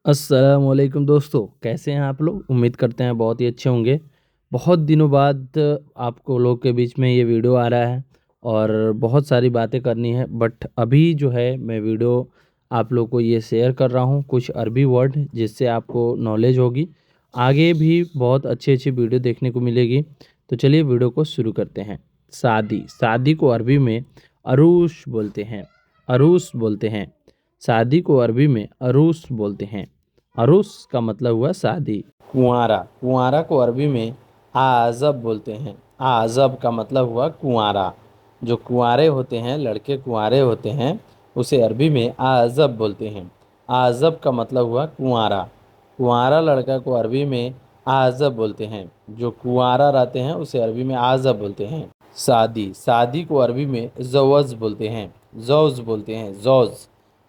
अस्सलाम वालेकुम दोस्तों, कैसे हैं आप लोग? उम्मीद करते हैं बहुत ही अच्छे होंगे। बहुत दिनों बाद आपको लोग के बीच में ये वीडियो आ रहा है और बहुत सारी बातें करनी है, बट अभी जो है मैं वीडियो आप लोग को ये शेयर कर रहा हूँ कुछ अरबी वर्ड जिससे आपको नॉलेज होगी। आगे भी बहुत अच्छी वीडियो देखने को मिलेगी। तो चलिए वीडियो को शुरू करते हैं। शादी, शादी को अरबी में अरूश बोलते हैं। अरूस बोलते हैं। शादी को अरबी में अरूस बोलते हैं। अरूस का मतलब हुआ शादी। कुंवारा, कुंवारा को अरबी में आज़ब बोलते हैं। आज़ब का मतलब हुआ कुंवारा। जो कुंवारे होते हैं, लड़के कुंवारे होते हैं, उसे अरबी में आज़ब बोलते हैं। आज़ब का मतलब हुआ कुंवारा। कुंवारा लड़का को अरबी में आज़ब बोलते हैं। जो कुंवारा रहते हैं उसे अरबी में आज़ब बोलते हैं। शादी, शादी को अरबी में ज़ौज बोलते हैं। ज़ौज बोलते हैं। ज़ौज,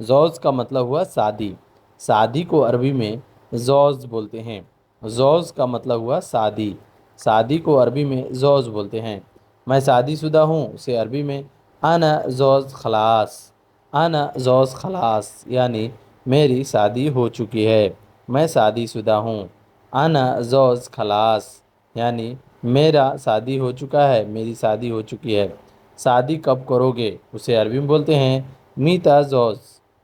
ज़ौज का मतलब हुआ शादी। शादी को अरबी में ज़ौज बोलते हैं। ज़ौज का मतलब हुआ शादी। शादी को अरबी में ज़ौज बोलते हैं। मैं शादीशुदा हूँ उसे अरबी में अना ज़ौज खलास। अना ज़ौज खलास यानी मेरी शादी हो चुकी है, मैं शादीशुदा हूँ। अना ज़ौज खलास यानी मेरा शादी हो चुका है, मेरी शादी हो चुकी है। शादी कब करोगे उसे अरबी में बोलते हैं मीता ज़ौज।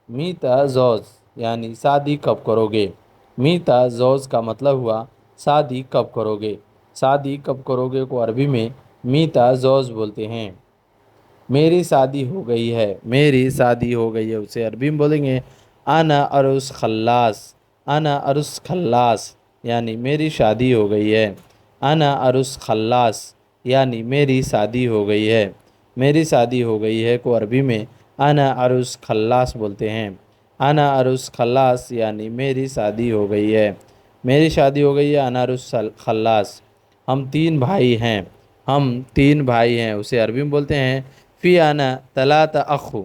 मीता ज़ौज यानी शादी कब करोगे। मीता ज़ौज का मतलब हुआ शादी कब करोगे। शादी कब करोगे को अरबी में मीता ज़ौज बोलते हैं। मेरी शादी हो गई है, मेरी शादी हो गई है उसे अरबी में बोलेंगे आना अरुस खल्लास। आना अरुस खल्लास यानी मेरी शादी हो गई है। आना अरुस खल्लास यानी मेरी शादी हो गई है। मेरी शादी हो गई है को अरबी में आना अरुस खल्लास बोलते हैं। आना अरुस खल्लास यानी मेरी शादी हो गई है। मेरी शादी हो गई है आना अरुस खल्लास। हम तीन भाई हैं, हम तीन भाई हैं उसे अरबी में बोलते हैं फ़ी आना तलात अखु।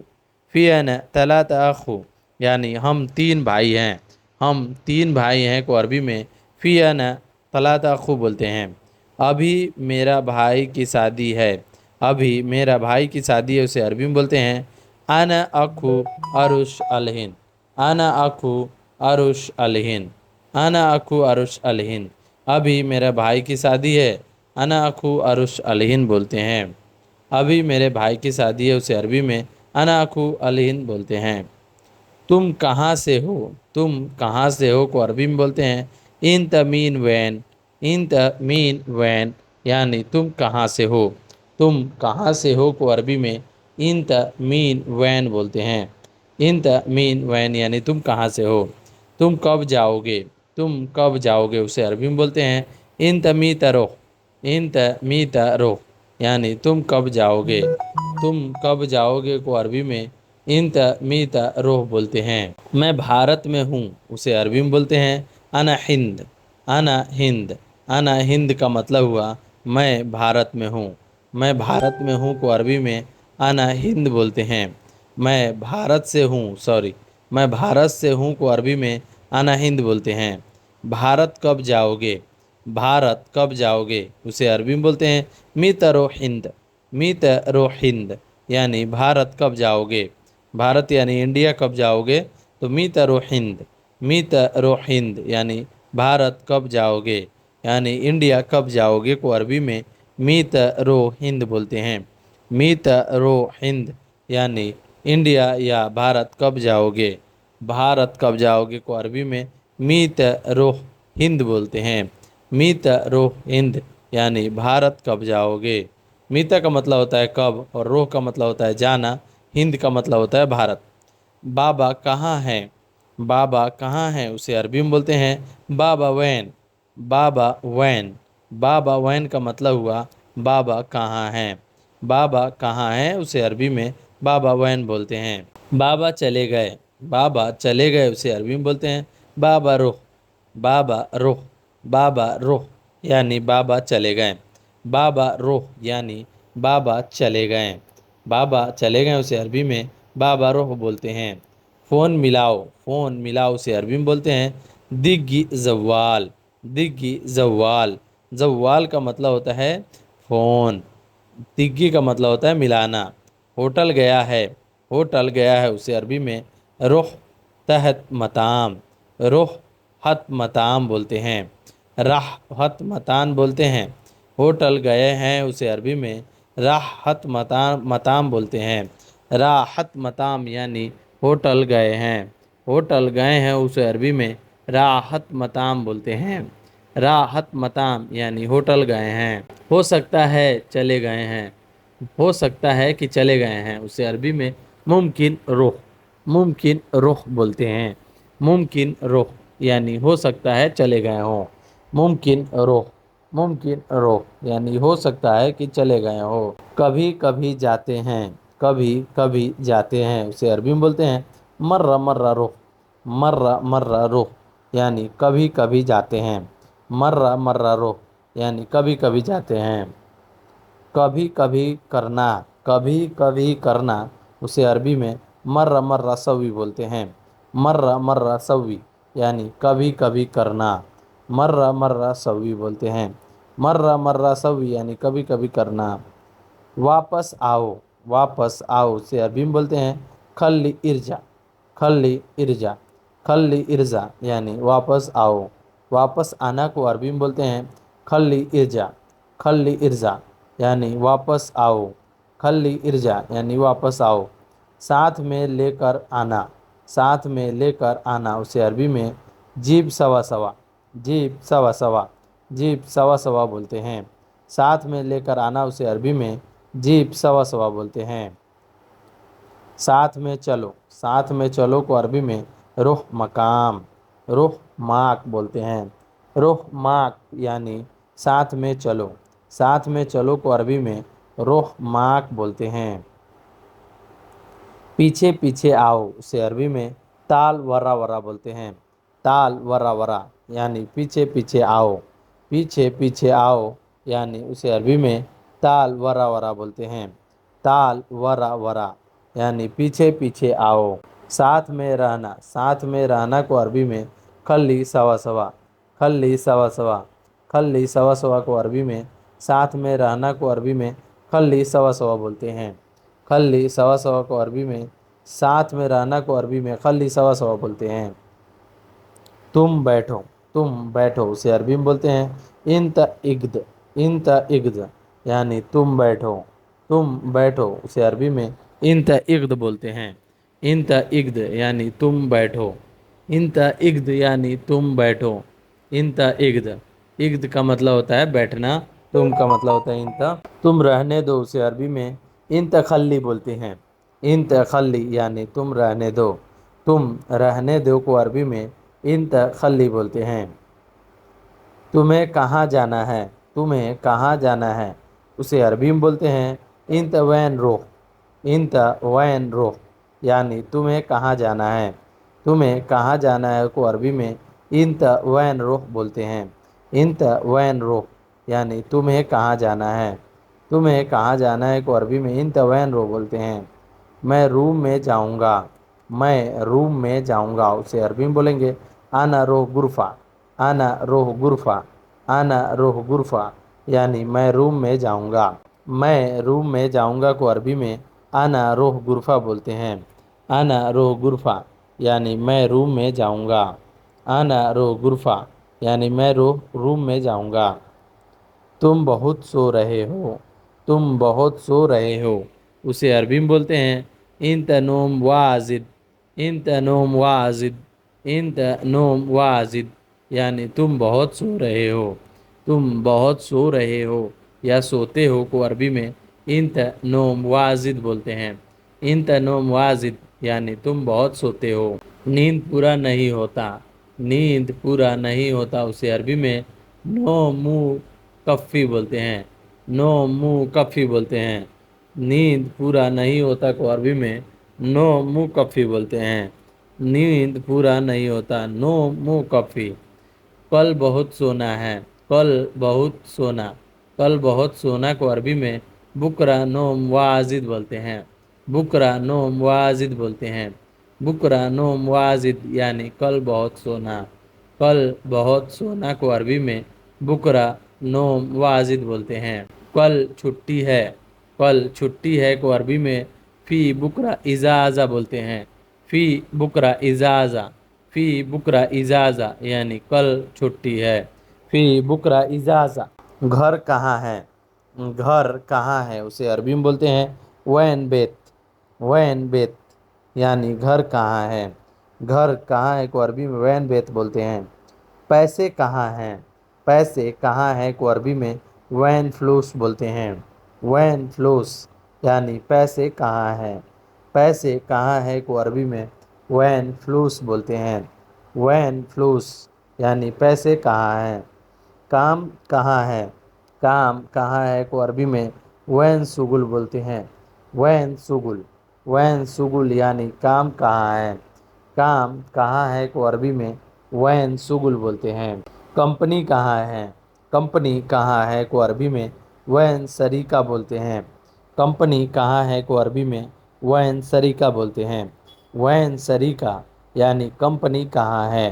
फ़ी आना तलात अखु यानी हम तीन भाई हैं। हम तीन भाई हैं को अरबी में फ़ी आना तलात अखु बोलते हैं। अभी मेरा भाई की शादी है। अभी मेरा भाई की शादी है उसे अरबी में बोलते हैं आना अखु अरुश अलहिन। आना अखु अरुश अलहिन। आना अखु अरुश अलहिन। अभी मेरा भाई की शादी है, अना अखु अरुश अलहिन बोलते हैं। अभी मेरे भाई की शादी है उसे अरबी में अना अखु अलहिन बोलते हैं। तुम कहाँ से हो, तुम कहाँ से हो को अरबी में बोलते हैं इन तमीन वैन। इन तमीन वैन यानी तुम कहाँ से हो। तुम कहाँ से हो को अरबी में इन तमीन वैन बोलते हैं। इन तमीन वैन यानी तुम कहाँ से हो। तुम कब जाओगे, तुम कब जाओगे उसे अरबी में बोलते हैं इन तमी तरो। इन तमी तरो यानी तुम कब जाओगे। तुम कब जाओगे को अरबी में इंत मीत रोह बोलते हैं। मैं भारत में हूँ उसे अरबी में बोलते हैं अना हिंद। अना हिंद। अना हिंद का मतलब हुआ मैं भारत में हूँ। मैं भारत में हूँ को अरबी में अना हिंद बोलते हैं। मैं भारत से हूँ, सॉरी, मैं भारत से हूँ को अरबी में अना हिंद बोलते हैं। भारत कब जाओगे, भारत कब जाओगे उसे अरबी में बोलते हैं मीत रो हिंद। मीत रो हिंद यानी भारत कब जाओगे। भारत यानी इंडिया कब जाओगे तो मीत रो हिंद। मीत रो हिंद यानी भारत कब जाओगे यानी इंडिया कब जाओगे को अरबी में मीत रो हिंद बोलते हैं। मीत रो हिंद यानी इंडिया या भारत कब जाओगे। भारत कब जाओगे को अरबी में मीत रो हिंद बोलते हैं। मीत रो हिंद यानी भारत कब जाओगे। मीता का मतलब होता है कब और रोह का मतलब होता है जाना। हिंद का मतलब होता है भारत। बाबा कहाँ हैं, बाबा कहाँ हैं उसे अरबी में बोलते हैं बाबा वैन। बाबा वैन। बाबा वैन का मतलब हुआ बाबा कहाँ हैं। बाबा कहाँ हैं उसे अरबी में बाबा वैन बोलते हैं। बाबा चले गए। बाबा चले गए उसे अरबी में बोलते हैं बाबा रुख। बाबा रुख। बाबा रुख यानी बाबा चले गए। बाबा रुख यानी बाबा चले गए। बाबा चले गए उसे अरबी में बाबा रुख बोलते हैं। फ़ोन मिलाओ। फ़ोन मिलाओ उसे अरबी में बोलते हैं दिग्गी जवाल। दिग्गी जवाल। जवाल का मतलब होता है फ़ोन। दिग्गी का मतलब होता है मिलाना। होटल गया है। होटल गया है उसे अरबी में रुख तहत मताम। रोहत मताम बोलते हैं, राहत मतान बोलते हैं। होटल गए हैं उसे अरबी में राहत मताम बोलते हैं। राहत मताम यानी होटल गए हैं। होटल गए हैं उसे अरबी में राहत मताम बोलते हैं। राहत मताम यानी होटल गए हैं। हो सकता है चले गए हैं। हो सकता है कि चले गए हैं उसे अरबी में मुमकिन रुख बोलते हैं। मुमकिन रुख यानी हो सकता है चले गए हों। मुमकिन रुख यानी हो सकता है कि चले गए हो। कभी कभी जाते हैं। कभी कभी जाते हैं उसे अरबी में बोलते हैं मर्रा मर्रा रुख। मर्रा रुख यानी कभी कभी जाते हैं। मर्रा मर्रा रुख यानी कभी कभी जाते हैं। कभी कभी करना। कभी कभी करना उसे अरबी में मर्रा मर्रा सवी बोलते हैं। मर्रा मर्रा सवी यानी कभी कभी करना। मर्रा मर्रा सवी बोलते हैं। मर्रा मर्रा सवी यानी कभी कभी करना। वापस आओ। वापस आओ उसे अरबी में बोलते हैं खल्ली इर्जा। खल्ली इर्जा। खल्ली इर्जा यानी वापस आओ। वापस आना को अरबी में बोलते हैं खल्ली इर्जा। खल्ली इर्जा यानी वापस आओ। खल्ली इर्जा यानी वापस आओ। साथ में लेकर आना। साथ में लेकर आना उसे अरबी में जीब सवा सवा। जीब सवा सवा। जीब सवा सवा बोलते हैं। साथ में लेकर आना उसे अरबी में जीब सवा सवा बोलते हैं। साथ में चलो। साथ में चलो को अरबी में रुह मकाम। रुह माक बोलते हैं। रुह माक यानी साथ में चलो। साथ में चलो को अरबी में रुह माक बोलते हैं। पीछे पीछे आओ उसे अरबी में ताल वरा वरा बोलते हैं। ताल वरा वरा यानी पीछे पीछे आओ। पीछे पीछे आओ यानी उसे अरबी में ताल वरा वरा बोलते हैं। ताल वरा वरा यानी पीछे पीछे आओ। साथ में रहना। साथ में रहना को अरबी में खल्ली सवा सवा। खल्ली सवा सवा। खल्ली सवा सवा को अरबी में साथ में रहना को अरबी में खल्ली सवा सवा बोलते हैं। खल्ली सवा सवा को अरबी में साथ में रहना को अरबी में खल्ली सवा सवा बोलते हैं। तुम बैठो। तुम बैठो उसे अरबी में बोलते हैं इंत इग्द। इंत इग्द यानी तुम बैठो। तुम बैठो उसे अरबी में इंत इग्द बोलते हैं। इंत इग्द यानी तुम बैठो। इंत इग्द यानी तुम बैठो। इंत इग्द। इग्द का मतलब होता है बैठना। तुम का मतलब होता है इंत। तुम रहने दो उसे अरबी में इंत खल्ली बोलते हैं। इंत खल्ली यानी तुम रहने दो। तुम रहने दो को अरबी में इंत खल्ली बोलते हैं। तुम्हें कहाँ जाना है। तुम्हें कहाँ जाना है उसे अरबी में बोलते हैं इंत वैन रोह। इंत वैन रोह यानी तुम्हें कहाँ जाना है। तुम्हें कहाँ जाना है को अरबी में इंत वैन रोह बोलते हैं। इंत वैन रोह यानी तुम्हें कहाँ जाना है। तुम्हें कहाँ जाना है को अरबी में इंत वैन रोह बोलते हैं। मैं रूम में जाऊँगा। मैं रूम में जाऊँगा उसे अरबी में बोलेंगे आना रोह गुरफा। आना रोह गुरफा। आना रोह गुरफा यानी मैं रूम में जाऊँगा। मैं रूम में जाऊँगा को अरबी में आना रोह गुरफा बोलते हैं। आना रोह गुरफा यानी मैं रूम में जाऊँगा। आना रोह गुरफा यानी मैं रूम में जाऊँगा। तुम बहुत सो रहे हो। तुम बहुत सो रहे हो उसे अरबी में बोलते हैं इंत नोम वाजिद। इंत नोम वाजिद। इंत नोम वाजिद यानी तुम बहुत सो रहे हो। तुम बहुत सो रहे हो या सोते हो को अरबी में इंत नोम वाजिद बोलते हैं। इंत नोम वाजिद यानी तुम बहुत सोते हो। नींद पूरा नहीं होता। नींद पूरा नहीं होता उसे अरबी में नो मुँह कफ़ी बोलते हैं। नो मुँह कफ़ी बोलते हैं। नींद पूरा नहीं होता को अरबी में नो मुँह कफ़ी बोलते हैं। नींद पूरा नहीं होता नो मुँह कफ़ी। कल बहुत सोना है। कल बहुत सोना। कल बहुत सोना को अरबी में बुकरा नोम वाजिद बोलते हैं। बुकरा नोम वाजिद बोलते हैं। बुकरा नोम वाजिद यानी कल बहुत सोना। कल बहुत सोना को अरबी में बुकरा नोम वाजिद बोलते हैं। कल छुट्टी है। कल छुट्टी है को अरबी में फ़ी बुकरा इजाज़ा बोलते हैं। फ़ी बुकरा इजाज़ा। फी बुकरा इजाज़ा यानी कल छुट्टी है। फी बुकरा इजाज़ा। घर कहाँ है? घर कहाँ है उसे अरबी में बोलते हैं वैन बेत। वैन बेत यानी घर कहाँ है। घर कहाँ है को अरबी में वैन बेत बोलते हैं। पैसे कहाँ हैं? पैसे कहाँ हैं को अरबी में वैन फ्लूस बोलते हैं। वैन फ्लूस यानी पैसे कहाँ हैं। पैसे कहाँ है को अरबी में वैन फ्लूस बोलते हैं। वैन फ्लूस यानी पैसे कहाँ हैं। काम कहाँ है? काम कहाँ है को अरबी में वैन सुगुल बोलते हैं। वैन सुगुल। वैन सुगुल यानी काम कहाँ है। काम कहाँ है को अरबी में वैन सुगुल बोलते हैं। कंपनी कहाँ है? कंपनी कहाँ है को अरबी में वैन सरीका बोलते हैं। कंपनी कहाँ है को अरबी में वैन सरीका बोलते हैं। वैन सरीका यानी कंपनी कहाँ है।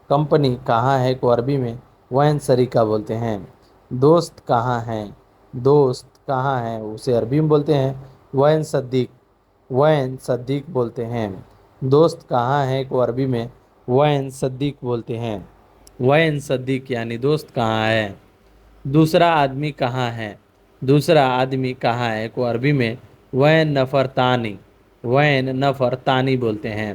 कंपनी कहाँ है को अरबी में वैन सरीका बोलते हैं। दोस्त कहाँ हैं? दोस्त कहाँ हैं उसे अरबी में बोलते हैं वैन सद्दीक। वैन सद्दीक बोलते हैं। दोस्त कहाँ है को अरबी में वैन सद्दीक बोलते हैं। वैन सद्दीक यानी दोस्त कहाँ है। दूसरा आदमी कहाँ है? दूसरा आदमी कहाँ है को अरबी में वैन नफ़र तानी। वैन नफ़र तानी बोलते हैं।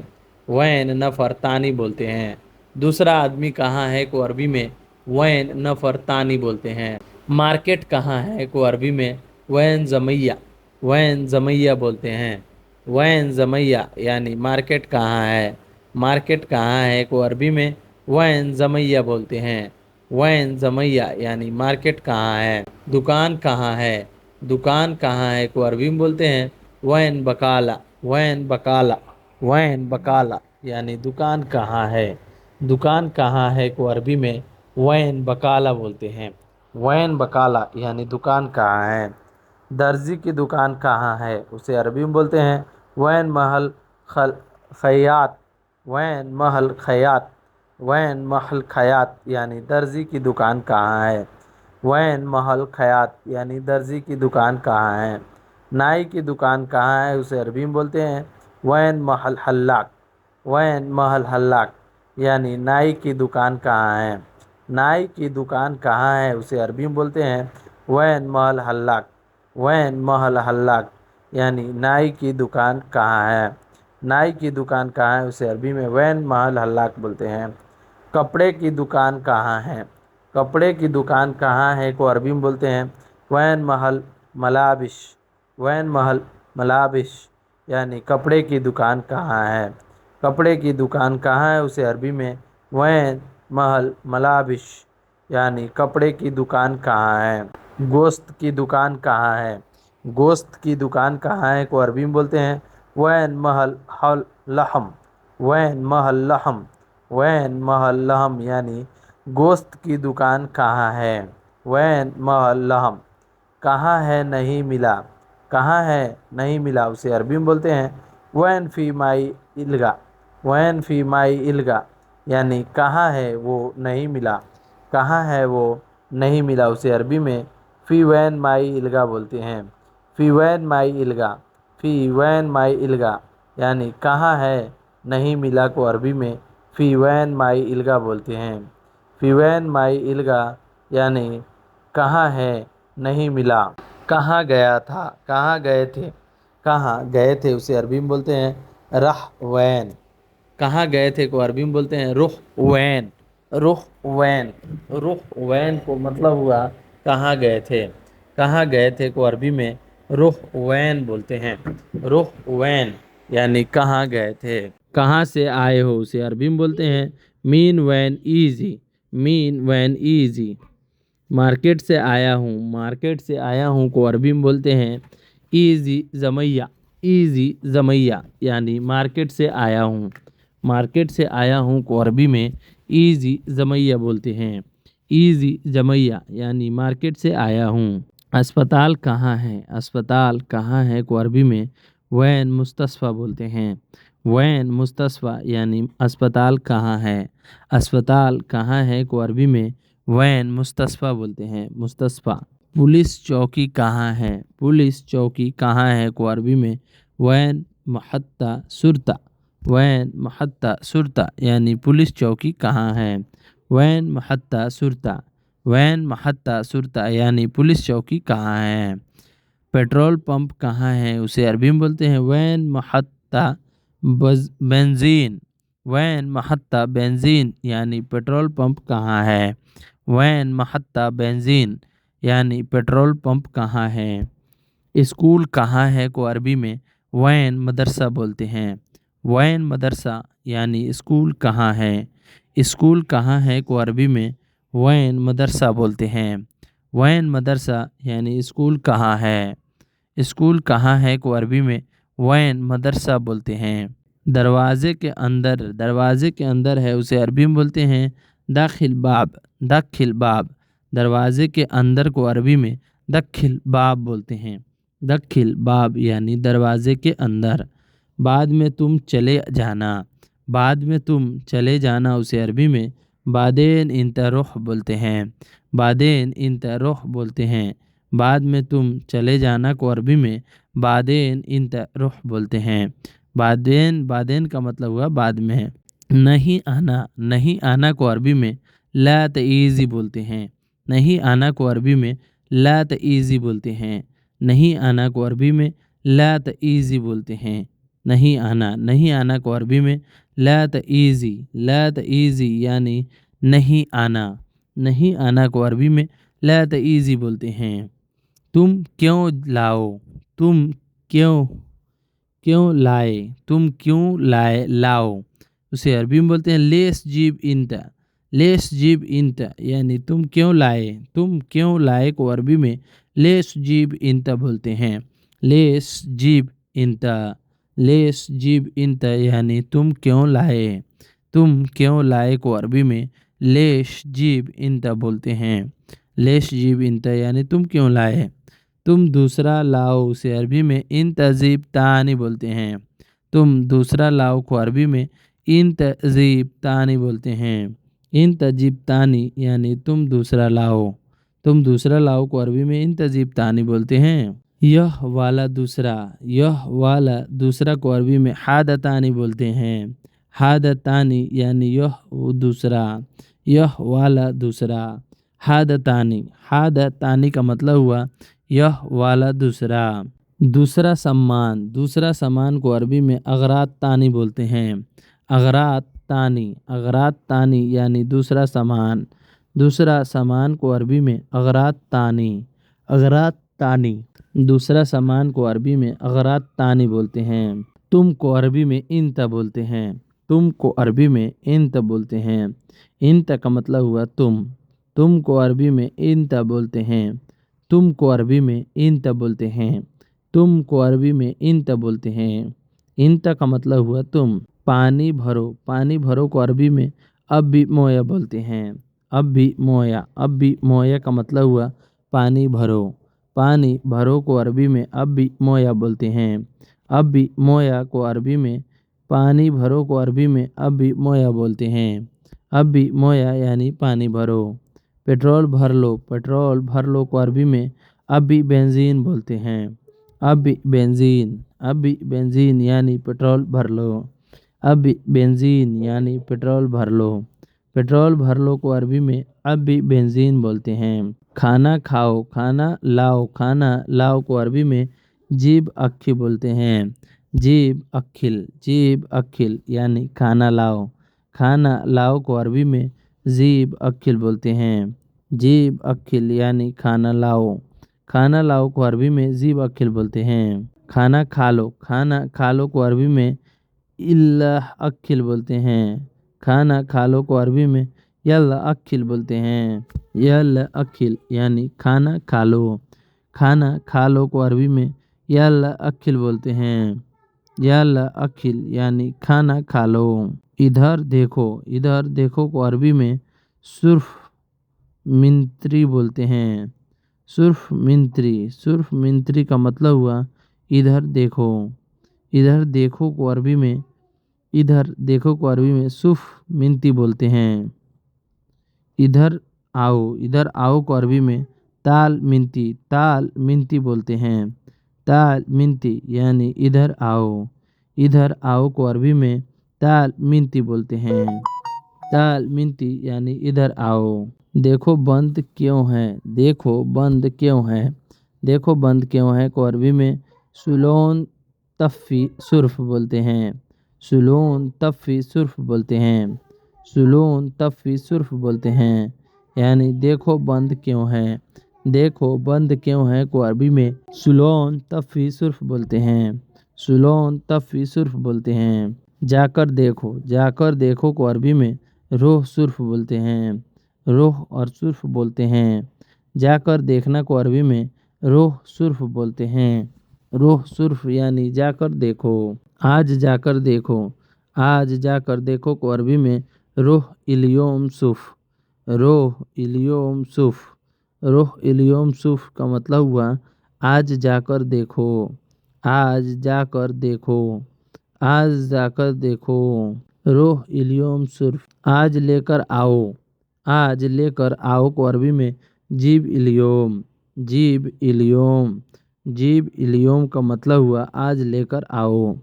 वैन नफ़र तानी बोलते हैं। दूसरा आदमी कहाँ है को अरबी में वैन नफ़र तानी बोलते हैं। मार्केट कहाँ है को अरबी में वैन ज़मैया। वैन ज़मैया बोलते हैं। वैन ज़मैया यानी मार्केट कहाँ है। मार्केट कहाँ है को अरबी में वैन ज़मैया बोलते हैं। वैन ज़मैया यानी मार्केट कहाँ है। दुकान कहाँ है? दुकान कहाँ है को अरबी में बोलते हैं वैन बकाला। वैन बकाला। वैन बकाला यानी दुकान कहाँ है। दुकान कहाँ है को अरबी में वैन बकाला बोलते हैं। वैन बकाला यानी दुकान कहाँ है। दर्जी की दुकान कहाँ है उसे अरबी में बोलते हैं वैन महल खयात। वैन महल खयात। वैन महल खयात यानी दर्जी की दुकान कहाँ है। वैन महल खयात यानी दर्जी की दुकान कहाँ है। नाई की दुकान कहाँ है उसे अरबी में बोलते हैं वैन महल हल्लाक। वैन महल हल्लाक यानी नाई की दुकान कहाँ है। नाई की दुकान कहाँ है उसे अरबी में बोलते हैं वैन महल हल्लाक। वैन महल हल्लाक यानी नाई की दुकान कहाँ है। नाई की दुकान कहाँ है उसे अरबी में वैन महल हल्लाक बोलते हैं। कपड़े की दुकान कहाँ है? कपड़े की दुकान कहाँ है को अरबी में बोलते हैं वैन महल मलाबिश। वैन महल मलाबिश यानी कपड़े की दुकान कहाँ है। कपड़े की दुकान कहाँ है उसे अरबी में वैन महल मलाबिश यानी कपड़े की दुकान कहाँ है। गोश्त की दुकान कहाँ है? गोश्त की दुकान कहाँ है को अरबी में बोलते हैं वैन महल हल लहम। वैन महल लहम। वैन महल लहम यानी गोश्त की दुकान कहाँ है। वैन महल लहम। कहाँ है नहीं मिला। कहाँ है नहीं मिला उसे अरबी में बोलते हैं वैन फी माई इल्गा। वैन फी माई इल्गा यानी कहाँ है वो नहीं मिला। कहाँ है वो नहीं मिला उसे अरबी में फ़ी वैन माई इल्गा बोलते हैं। फ़ी when my इल्गा। Fee when my इल्गा यानी कहाँ है नहीं मिला को अरबी में फ़ी वैन माई इल्गा बोलते हैं। फ़ी वैन माई इल्गा यानी कहाँ है नहीं मिला। कहाँ गया था? कहाँ गए थे? कहाँ गए थे उसे अरबी में बोलते हैं रह वैन। कहाँ गए थे को अरबी में बोलते हैं रुख वैन। रुख वैन। रुख वैन को मतलब हुआ कहाँ गए थे। कहाँ गए थे को अरबी में रुख वैन बोलते हैं। रुख वैन यानी कहाँ गए थे। कहाँ से आए हो उसे अरबी में बोलते हैं mean when easy. Mean when easy. Market से आया हूँ। मार्केट से आया हूँ को अरबी में बोलते हैं ईजी ज़मैया। ईजी ज़मैया यानी मार्केट से आया हूँ। मार्केट से आया हूँ को अरबी में ईजी ज़मैया बोलते हैं। ईजी ज़मैया यानी मार्केट से आया हूँ। अस्पताल कहाँ है? अस्पताल कहाँ है को अरबी में वैन मुस्तशफ़ा बोलते हैं। वैन मुस्तशफ़ा यानी अस्पताल कहाँ है। अस्पताल कहाँ है को अरबी में वैन मुस्तशफ़ा बोलते हैं। मुस्तशफ़ा। पुलिस चौकी कहाँ है? पुलिस चौकी कहाँ है को अरबी में वैन महत्ता शुरता। वैन महत्ता सुरता यानी पुलिस चौकी कहाँ है। वैन महत्ता सुरता, वैन महत्ता सुरता यानी पुलिस चौकी कहाँ है। पेट्रोल पंप कहाँ है, उसे अरबी में बोलते हैं वैन महत्ता बेंजीन। वैन महत्ता बेंजीन यानी पेट्रोल पंप कहाँ है। वैन महत्ता बेंजीन यानी पेट्रोल पंप कहाँ है। स्कूल कहाँ है को अरबी में वैन मदरसा बोलते हैं। वैन मदरसा यानी स्कूल कहाँ है। स्कूल कहाँ है को अरबी में वैन मदरसा बोलते हैं। वैन मदरसा यानी स्कूल कहाँ है। स्कूल कहाँ है को अरबी में वैन मदरसा बोलते हैं। दरवाजे के अंदर, दरवाजे के अंदर है उसे अरबी में बोलते हैं दाखिल बाब। दाखिल बाब, दरवाजे के अंदर को अरबी में दखिल बाब बोलते हैं। दखिल बाब यानी दरवाजे के अंदर। बाद में तुम चले जाना, बाद में तुम चले जाना उसे अरबी में बादेन इंत रुख बोलते हैं। बादेन इंत रुख बोलते हैं। बाद में तुम चले जाना को अरबी में बादेन इंत रुख बोलते हैं। बादेन, बादेन का मतलब हुआ बाद में। नहीं आना, नहीं आना को अरबी में ला तईज़ी बोलते हैं। नहीं आना को अरबी में ला तईज़ी बोलते हैं। नहीं आना को अरबी में ला तईज़ी बोलते हैं। नहीं आना, नहीं आना को अरबी में ला तईज़ी, ला तईज़ी यानी नहीं आना। नहीं आना को अरबी में ला तईज़ी बोलते हैं। तुम क्यों लाओ, तुम क्यों, क्यों लाए, तुम क्यों लाए लाओ उसे अरबी में बोलते हैं लेस जीब इंत। लेस जीब इंत यानी तुम क्यों लाए। तुम क्यों लाए को अरबी में लेस जीब इंत बोलते हैं। लेस जीब इंत, लेस जीब इंत यानी तुम क्यों लाए। तुम क्यों लाए को अरबी में लेश जीब इंत बोलते हैं। लेश जीब इंत यानी तुम क्यों लाए। तुम दूसरा लाओ उसे अरबी में इन तजीब तानी बोलते हैं। तुम दूसरा लाओ को अरबी में इन तजीब तानी बोलते हैं। इन तजीब तानी यानी तुम दूसरा लाओ। तुम दूसरा लाओ को अरबी में इन तजीब तानी बोलते हैं। यह वाला दूसरा, यह वाला दूसरा को अरबी में हादतानी बोलते हैं। हादतानी यानी यह दूसरा, यह वाला दूसरा। हादतानी, हादतानी का मतलब हुआ यह वाला दूसरा। दूसरा सम्मान, दूसरा सम्मान को अरबी में अगरात तानी बोलते हैं। अगरात तानी, अगरात तानी यानी दूसरा सामान। दूसरा सामान को अरबी में अगरात तानी, अगरात तानी। दूसरा सामान को अरबी में अगरात तानी बोलते हैं। तुम को अरबी में इंत बोलते हैं। तुम को अरबी में इंत बोलते हैं। इंत का मतलब हुआ तुम। तुम को अरबी में इंत बोलते हैं। तुम को अरबी में इंत बोलते हैं। तुम को अरबी में इंत बोलते हैं। इंत का मतलब हुआ तुम। पानी भरो, पानी भरो को अरबी में अब भी मोया बोलते हैं। अब भी मोया, अब भी मोया का मतलब हुआ पानी भरो। पानी भरो को अरबी में अब भी मोया बोलते हैं। अब भी मोया को अरबी में, पानी भरो को अरबी में अब भी मोया बोलते हैं। अब भी मोया यानी पानी भरो। पेट्रोल भर लो, पेट्रोल भर लो को अरबी में अब भी बेंजीन बोलते हैं। अब भी बेंजीन, अब भी बेंजीन यानी पेट्रोल भर लो। अब भी बेंजीन यानी पेट्रोल भर लो। पेट्रोल भर लो को अरबी में अब भी बेंजीन बोलते हैं। खाना खाओ, खाना लाओ, खाना लाओ को अरबी में जीब अक्खी बोलते हैं। जीब अक्खिल, जीब अक्खिल यानी खाना लाओ। खाना लाओ को अरबी में जीब अक्खिल बोलते हैं। जीब अक्खिल यानी खाना लाओ। खाना लाओ को अरबी में जीब अक्खिल बोलते हैं। खाना खा लो, खाना खा लो को अरबी में इल्लाह अक्खिल बोलते हैं। खाना खा लो को अरबी में यल्ला अक्खिल बोलते हैं। यल्ला अक्खिल यानी खाना खा लो। खाना खा लो को अरबी में यल्ला अक्खिल बोलते हैं। यल्ला अक्खिल यानी खाना खा लो। इधर देखो, इधर देखो को अरबी में सुर्फ मिंत्री बोलते हैं। सुर्फ मिंत्री, सुर्फ मिंत्री का मतलब हुआ इधर देखो। इधर देखो को अरबी में, इधर देखो को अरबी में सुफ मिंती बोलते हैं। इधर आओ, इधर आओ को अरबी में ताल मिंती, ताल मिंती बोलते हैं। ताल मिंती यानी इधर आओ। इधर आओ को अरबी में تعال मिनती बोलते हैं। ताल मिनती यानी इधर आओ। देखो बंद क्यों है, देखो बंद क्यों है। देखो बंद क्यों है को अरबी में सुलोन तफ़ी सुर्फ बोलते हैं। सुलोन तफ़ी सुर्फ बोलते हैं। सुलोन तफ़ी सुर्फ बोलते हैं। यानी देखो बंद क्यों है, देखो बंद क्यों है को अरबी में सुलोन तफ़ी सुर्फ बोलते हैं। सुलोन तफ़ी सुर्फ बोलते हैं। जाकर देखो को अरबी में रोह सुर्फ बोलते हैं। रोह और सुर्फ बोलते हैं। जाकर देखना को अरबी में रोह सुर्फ बोलते हैं। रोह सुर्फ यानी जाकर देखो। आज जाकर देखो, आज जाकर देखो को अरबी में रोह इलियोम सुफ। रोह इलियोम सुफ। रोह इलियोम सुफ का मतलब हुआ आज जाकर देखो, आज जाकर देखो, आज जाकर देखो। रोह इलियोम सुर्फ आज लेकर आओ। आज लेकर आओ को अरबी में जीब इलियोम। जीब इलियोम। जीब इलियोम का मतलब हुआ आज लेकर आओ।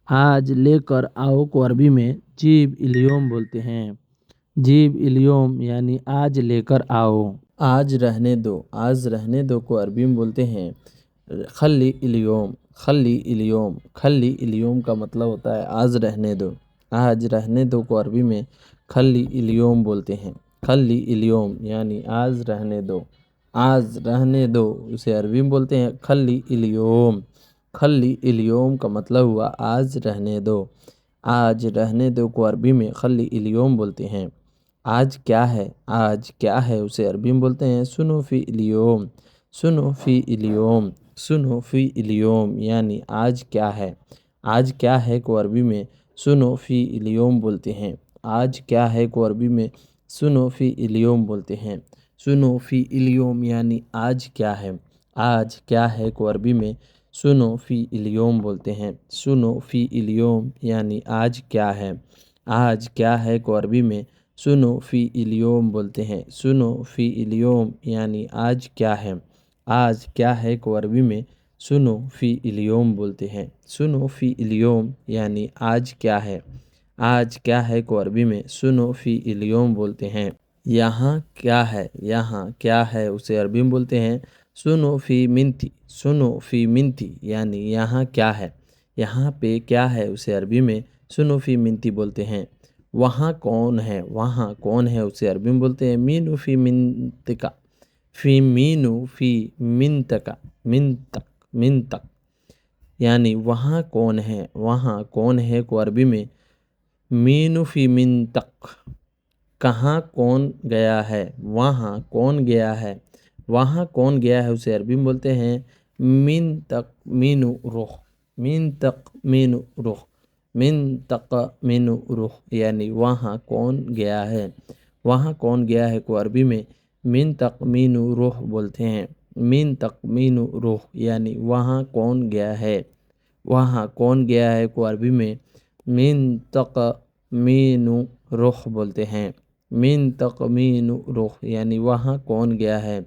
आज लेकर आओ को अरबी में जीब इलियोम बोलते हैं। जीब इलियोम यानी आज लेकर आओ। आज रहने दो, आज रहने दो को अरबी में बोलते हैं खल्ली इलियोम। खल्ली इलियोम। खल्ली इलियोम का मतलब होता है आज रहने दो। आज रहने दो को अरबी में खल्ली इलियोम बोलते हैं। खल्ली इलियोम यानी आज रहने दो। आज रहने दो उसे अरबी में बोलते हैं खल्ली इलियोम। खल्ली इलियोम का मतलब हुआ आज रहने दो। आज रहने दो को अरबी में खल्ली इलियोम बोलते हैं। आज क्या है, आज क्या है उसे अरबी में बोलते हैं सुनो फी इलियोम। सुनो फी इलियोम। सुनो फी इलियोम यानी आज क्या है। आज क्या है को अरबी में सुनो फी इलियोम बोलते हैं। आज क्या है को अरबी में सुनो फी इलियोम बोलते हैं। सुनो फी इलियोम यानी आज क्या है। आज क्या है को अरबी में सुनो फी इलियोम बोलते हैं। सुनो फी इलियोम यानी आज क्या है। आज क्या है को अरबी में सुनो फी इलियोम बोलते हैं। सुनो फी इलियोम यानी आज क्या है। आज क्या है को अरबी में सुनो फी इलियोम बोलते हैं। सुनो फी इलियोम यानी आज क्या है। आज क्या है को अरबी में सुनो फी इलियोम बोलते हैं। यहाँ क्या है, यहाँ क्या है उसे अरबी में बोलते हैं सुनो फी मिनती। सुनो फी मिनती यानी यहाँ क्या है। यहाँ पे क्या है उसे अरबी में सुनो फी मिनती बोलते हैं। वहाँ कौन है, वहाँ कौन है उसे अरबी में बोलते हैं मीनू फी मिनतका। फी मीनू फी मिनतका। मिनतक। मिनतक यानी वहाँ कौन है, वहाँ कौन है को अरबी में मीनू फी मिनतक। कहाँ कौन गया है, वहाँ कौन गया है। वहाँ कौन गया है उसे अरबी में बोलते हैं मिन तक मीनू रुख। मिन तक मीनू रुख। मिन तक मीनू रुख यानी वहाँ कौन गया है। वहाँ कौन गया है को अरबी में मिन तक मीनू रुख बोलते हैं। मिन तक मीनू रुख यानी वहाँ कौन गया है। वहाँ कौन गया है को अरबी में मिन तक मीनू रुख बोलते हैं। मिन तक मीनू रुख यानी वहाँ कौन गया है।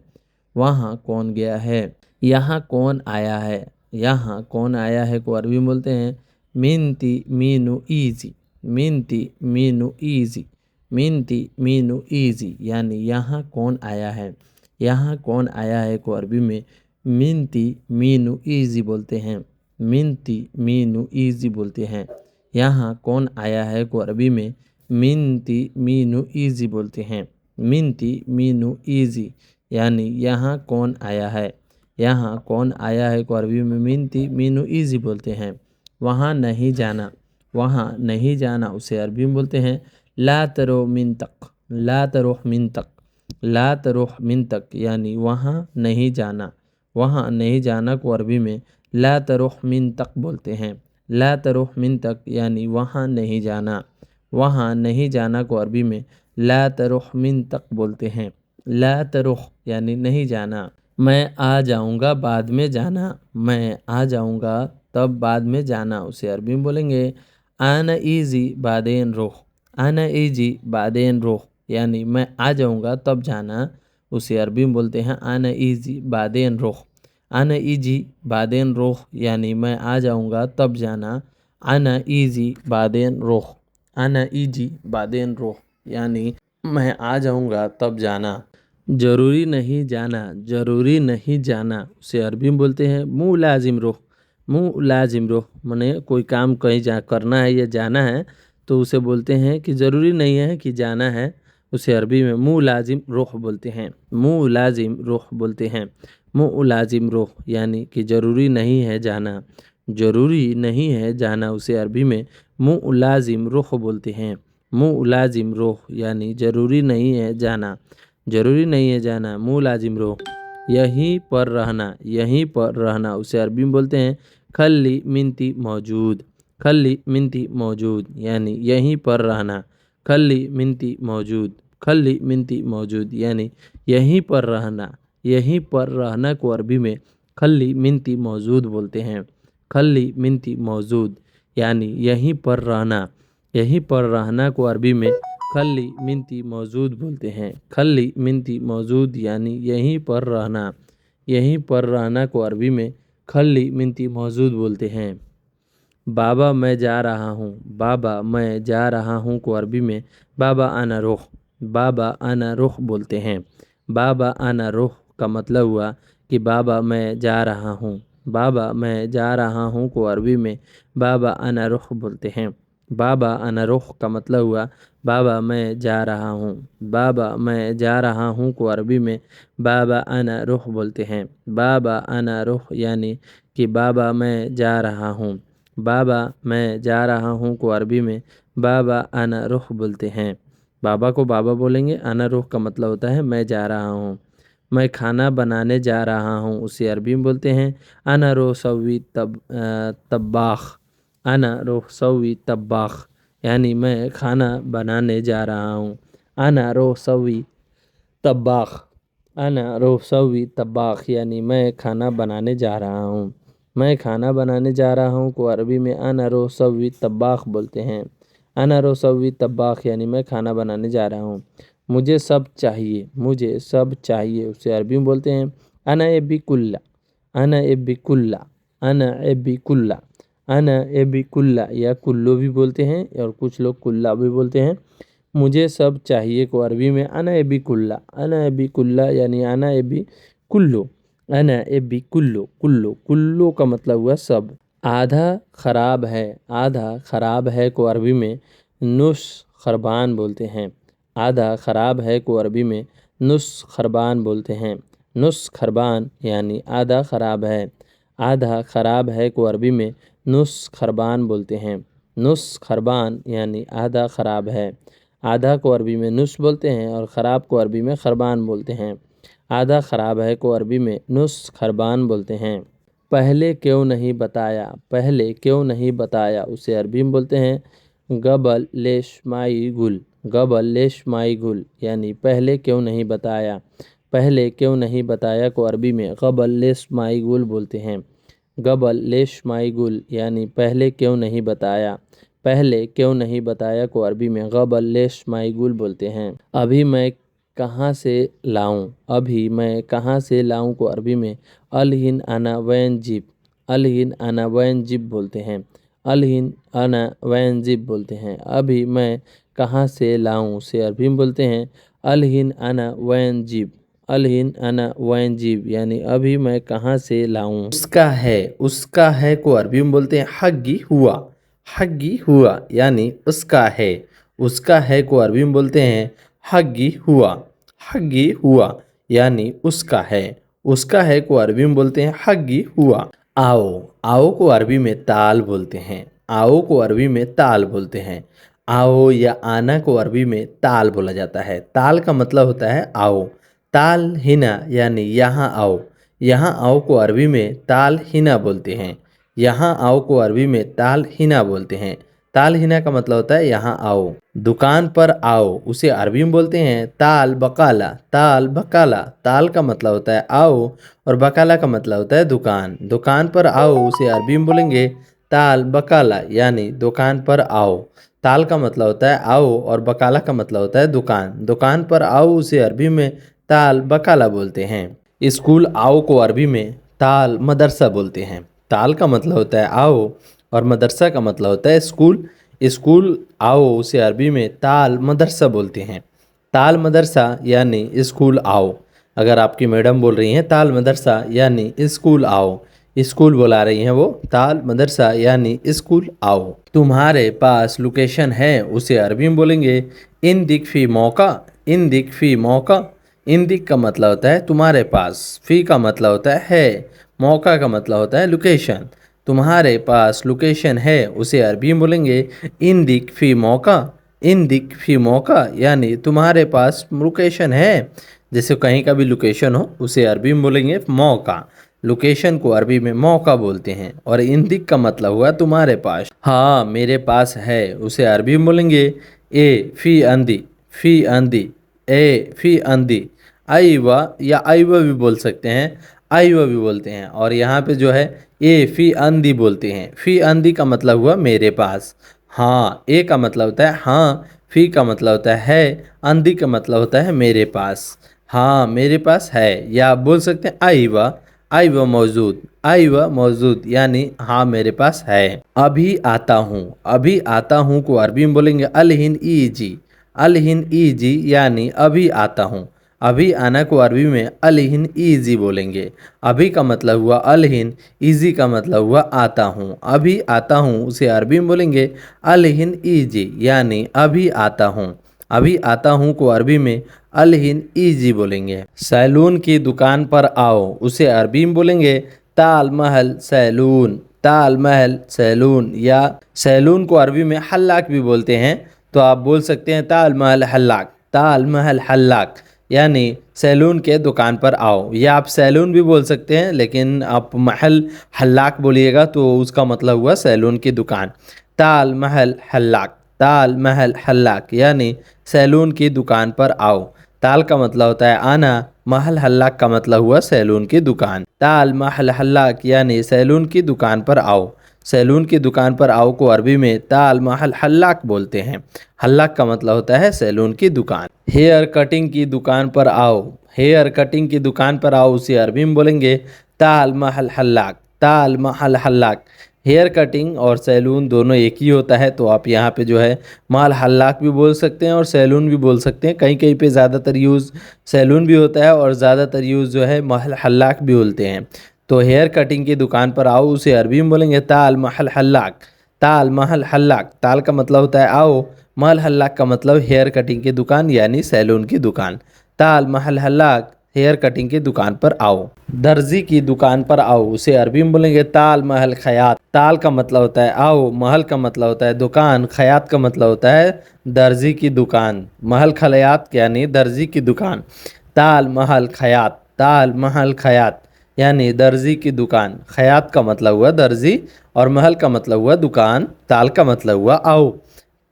वहाँ कौन गया है। यहाँ कौन आया है। यहाँ कौन आया है को अरबी में बोलते हैं मिनती मीनू ईजी। मिनती मीनू ईजी। मिनती मीनू ईजी यानी यहाँ कौन आया है। यहाँ कौन आया है को अरबी में मिनती मीनू ईजी बोलते हैं। मिनती मीनू ईजी बोलते हैं। यहाँ कौन आया है को अरबी में मिनती मीनू ईजी बोलते हैं। मिनती मीनू ईजी यानी यहाँ कौन आया है। यहाँ कौन आया है को अरबी में मिनती मीनू ईजी बोलते हैं। वहाँ नहीं जाना। वहाँ नहीं जाना उसे अरबी में बोलते हैं ला तरो मिन तक। ला तरो मिन तक। ला तरो मिन तक यानी वहाँ नहीं जाना। वहाँ नहीं जाना को अरबी में ला तरो मिन तक बोलते हैं। ला तरो मिन तक यानी वहाँ नहीं जाना। वहाँ नहीं जाना को अरबी में ला तरो मिन तक बोलते हैं। ला तरो यानी नहीं जाना। मैं आ जाऊँगा बाद में जाना। मैं आ जाऊँगा तब बाद में जाना उसे अरबी में बोलेंगे आना ईजी बादेन रोह। आना ईजी बादेन रोह यानी मैं आ जाऊँगा तब जाना उसे अरबी में बोलते हैं आना ईजी बादेन रोह। आना ईजी बादेन रोह यानी मैं आ जाऊँगा तब जाना। आना ईजी बादेन रोह। आना इजी बादेन रोह, यानी मैं आ जाऊँगा तब जाना। ज़रूरी नहीं जाना, ज़रूरी नहीं जाना उसे अरबी में बोलते हैं मुँह लाजिम रोह। मुँह लाजिम रोह माने कोई काम कहीं जा करना है या जाना है तो उसे बोलते हैं कि ज़रूरी नहीं है कि जाना है, उसे अरबी में मुँह लाजिम रोह बोलते हैं। मुँह लाजिम रोह बोलते हैं। मुँह लाजिम रोह यानी कि ज़रूरी नहीं है जाना। ज़रूरी नहीं है जाना उसे अरबी में मुँह लाजिम रोह बोलते हैं। मुँह लाजिम रोह यानी ज़रूरी नहीं है जाना। ज़रूरी नहीं है जाना मुँह लाजिम रोह। यहीं पर रहना, यहीं पर रहना उसे अरबी में बोलते हैं खल्ली मिनती मौजूद। खल्ली मिनती मौजूद यानी यहीं पर रहना। खल्ली मिनती मौजूद, खल्ली मिनती मौजूद यानी यहीं पर रहना। यहीं पर रहना को अरबी में खल्ली मिनती मौजूद बोलते हैं। खल्ली मिनती मौजूद यानी यहीं पर रहना। यहीं पर रहना को अरबी में खल्ली मिनती मौजूद बोलते हैं। खल्ली मिनती मौजूद यानी यहीं पर रहना। यहीं पर रहना को अरबी में खल्ली मिनती मौजूद बोलते हैं। बाबा मैं जा रहा हूँ, बाबा मैं जा रहा हूँ को अरबी में बाबा आना रोह। बाबा आना रोह बोलते हैं। बाबा आना रोह का मतलब हुआ कि बाबा मैं जा रहा हूँ। बाबा मैं जा रहा हूँ को अरबी में बाबा आना रोह बोलते हैं। बाबा आना रोह का मतलब हुआ बाबा मैं जा रहा हूँ। बाबा मैं जा रहा हूँ को अरबी में बाबा आना रोह बोलते हैं। बाबा आना रोह यानी कि बाबा मैं जा रहा हूँ। बाबा मैं जा रहा हूँ को अरबी में बाबा आना रोह बोलते हैं। बाबा को बाबा बोलेंगे, आना रोह का मतलब होता है मैं जा रहा हूँ। मैं खाना बनाने जा रहा हूँ उसे अरबी में बोलते हैं आना रोह सवी तब्बाख। आना रोह सवी तब्बाख यानी मैं खाना बनाने जा रहा हूँ। आना रोह सवी तब्बाख। आना रोह सवी तब्बाख यानी मैं खाना बनाने जा रहा हूँ। मैं खाना बनाने जा रहा हूँ को अरबी में आना रोह सवी तब्बाख बोलते हैं। आना रोह सवी तब्बाख यानी मैं खाना बनाने जा रहा हूँ। मुझे सब चाहिए, मुझे सब चाहिए उसे अरबी में बोलते हैं आना एबी कुल्ला। आना एबी कुल्ला। आना एबी कुल्ला। आना एबी कुल्ला या कुल्लो भी बोलते हैं और कुछ लोग कुल्ला भी बोलते हैं। मुझे सब चाहिए को अरबी में आना एबी कुल्ला। आना एबी कुल्ला यानी आना एबी कुल्लो। आना एबी कुल्लो। कुल्लो कुल्लो का मतलब हुआ सब। आधा खराब है, आधा खराब है को अरबी में नुस खरबान बोलते हैं। आधा खराब है को अरबी में नुस खरबान बोलते हैं। नुस खरबान यानी आधा खराब है। आधा खराब है को अरबी में नुस खरबान बोलते हैं। नुस खरबान यानी आधा खराब है। आधा को अरबी में नुस बोलते हैं और ख़राब को अरबी में खरबान बोलते हैं। आधा खराब है को अरबी में नुस खरबान बोलते हैं। पहले क्यों नहीं बताया, पहले क्यों नहीं बताया उसे अरबी में बोलते हैं गबल लेश माई गुल। गबल लेश माई गुल यानी पहले क्यों नहीं बताया। पहले क्यों नहीं बताया को अरबी में गबल लेश माई गुल बोलते हैं। गबल लेश माई गुल यानी पहले क्यों नहीं बताया। पहले क्यों नहीं बताया को अरबी में गबल लेश माई गुल बोलते हैं। अभी मैं कहाँ से लाऊं, अभी मैं कहाँ से लाऊं को अरबी में अलहिन आना वैन जिब। अलहिन आना वैन जिब बोलते हैं। अलहिन आना वैन जिब बोलते हैं। अभी मैं कहाँ से लाऊं उसे अरबी में बोलते हैं अलहिन आना वैन जिब। अलहिन आना वैन जिब यानी अभी मैं कहाँ से लाऊं। उसका है को अरबी में बोलते हैं हग्गी हुआ। हग्गी हुआ यानी उसका है। उसका है को अरबी में बोलते हैं हग्गी हुआ। हग्गी हुआ यानी उसका है। उसका है को अरबी में बोलते हैं हग्गी हुआ। आओ, आओ को अरबी में ताल बोलते हैं। आओ को अरबी में ताल बोलते हैं। आओ या आना को अरबी में ताल बोला जाता है। ताल का मतलब होता है आओ। ताल हिना यानी यहाँ आओ। यहाँ आओ को अरबी में ताल हिना बोलते हैं। यहाँ आओ को अरबी में ताल हिना बोलते हैं। ताल हिना का मतलब होता है यहाँ आओ। दुकान पर आओ उसे अरबी में बोलते हैं ताल बकाला। ताल बकाला। ताल का मतलब होता है आओ और बकाला का मतलब होता है दुकान। दुकान पर आओ उसे अरबी में बोलेंगे ताल बकाला यानी दुकान पर आओ। ताल का मतलब होता है आओ और बकाला का मतलब होता है दुकान। दुकान पर आओ उसे अरबी में ताल बकाला बोलते हैं। स्कूल आओ को अरबी में ताल मदरसा बोलते हैं। ताल का मतलब होता है आओ और मदरसा का मतलब होता है स्कूल। اسکول آؤ اسے عربی میں تال مدرسہ بولتے ہیں. تال مدرسہ یعنی اسکول آؤ. اگر آپ کی میڈم بول رہی ہیں تال مدرسہ یعنی اسکول آؤ، اسکول بلا رہی ہیں وہ، تال مدرسہ یعنی اسکول آؤ. تمہارے پاس لوکیشن ہے اسے عربی میں بولیں گے عندک فی موقع. عندک فی موقع. عندک کا مطلب ہوتا ہے تمہارے پاس، فی کا مطلب ہوتا ہے، موقع کا مطلب ہوتا ہے لوکیشن. تمہارے پاس لوکیشن ہے اسے عربی میں بولیں گے عندک فی موقع. عندک فی موقع یعنی تمہارے پاس لوکیشن ہے. جیسے کہیں کا بھی لوکیشن ہو اسے عربی میں بولیں گے موقع. لوکیشن کو عربی میں موقع بولتے ہیں. اور عندک کا مطلب ہوا تمہارے پاس. ہاں میرے پاس ہے اسے عربی میں بولیں گے اے فی عندی. فی عندی. اے فی عندی. ایوہ یا ایوہ بھی بول سکتے ہیں، ایوہ بھی بولتے ہیں. اور یہاں پہ جو ہے اے فی عندی بولتے ہیں. فی عندی کا مطلب ہوا میرے پاس. ہاں اے کا مطلب ہوتا ہے ہاں، فی کا مطلب ہوتا ہے عندی کا مطلب ہوتا ہے میرے پاس. ہاں میرے پاس ہے. یا آپ بول سکتے ہیں ایوہ. ایوہ موجود. ایوہ موجود یعنی ہاں میرے پاس ہے. ابھی آتا ہوں. ابھی آتا ہوں کو عربی میں بولیں گے الہن ایجی. الہن ایجی یعنی ابھی آتا ہوں. ابھی آنا کو عربی میں الہن ایزی بولیں گے. ابھی کا مطلب ہوا الہن، ایزی کا مطلب ہوا آتا ہوں. ابھی آتا ہوں اسے عربی میں بولیں گے الہن ایجی یعنی ابھی آتا ہوں. ابھی آتا ہوں کو عربی میں الہن ایجی بولیں گے. سیلون کی دکان پر آؤ اسے عربی میں بولیں گے تال محل سیلون. تال محل سیلون. یا سیلون کو عربی میں حلاق بھی بولتے ہیں، تو آپ بول سکتے ہیں تال محل حلاق. تال محل حلاق یعنی سیلون کے دکان پر آؤ. یا آپ سیلون بھی بول سکتے ہیں، لیکن آپ محل حلاق بولیے گا تو اس کا مطلب ہوا سیلون کی دکان. تال محل حلاق. تال محل حلاق یعنی سیلون کی دکان پر آؤ. تال کا مطلب ہوتا ہے آنا، محل حلاق کا مطلب ہوا سیلون کی دکان. تال محل حلاق یعنی سیلون کی دکان پر آؤ. سیلون کی دکان پر آؤ کو عربی میں تال محل حلاق بولتے ہیں. حلاق کا مطلب ہوتا ہے سیلون کی دکان. ہیئر کٹنگ کی دکان پر آؤ. ہیئر کٹنگ کی دکان پر آؤ اسے عربی میں بولیں گے تال محل حلاق. تال محل حلاق. ہیئر کٹنگ اور سیلون دونوں ایک ہی ہوتا ہے، تو آپ یہاں پہ جو ہے محل حلاق بھی بول سکتے ہیں اور سیلون بھی بول سکتے ہیں. کہیں کہیں پہ زیادہ تر یوز سیلون بھی ہوتا ہے اور زیادہ تر یوز جو ہے محل حلاق بھی بولتے ہیں. تو ہیئر کٹنگ کی دکان پر آؤ اسے عربی میں بولیں گے تال محل حلاق. تال محل حلاق. تال کا مطلب ہوتا ہے آؤ، محل حلاق کا مطلب ہیئر کٹنگ کی دکان یعنی سیلون کی دکان. تال محل حلاق ہیئر کٹنگ کی دکان پر آؤ. درزی کی دکان پر آؤ اسے عربی میں بولیں گے تال محل خیاط. تال کا مطلب ہوتا ہے آؤ، محل کا مطلب ہوتا ہے دکان، خیاط کا مطلب ہوتا ہے درزی کی دکان. محل خیاط یعنی درزی کی دکان. تال محل خیاط. تال محل خیاط یعنی درزی کی دکان. خیاط کا مطلب ہوا درزی اور محل کا مطلب ہوا دکان. تال کا مطلب ہوا آؤ.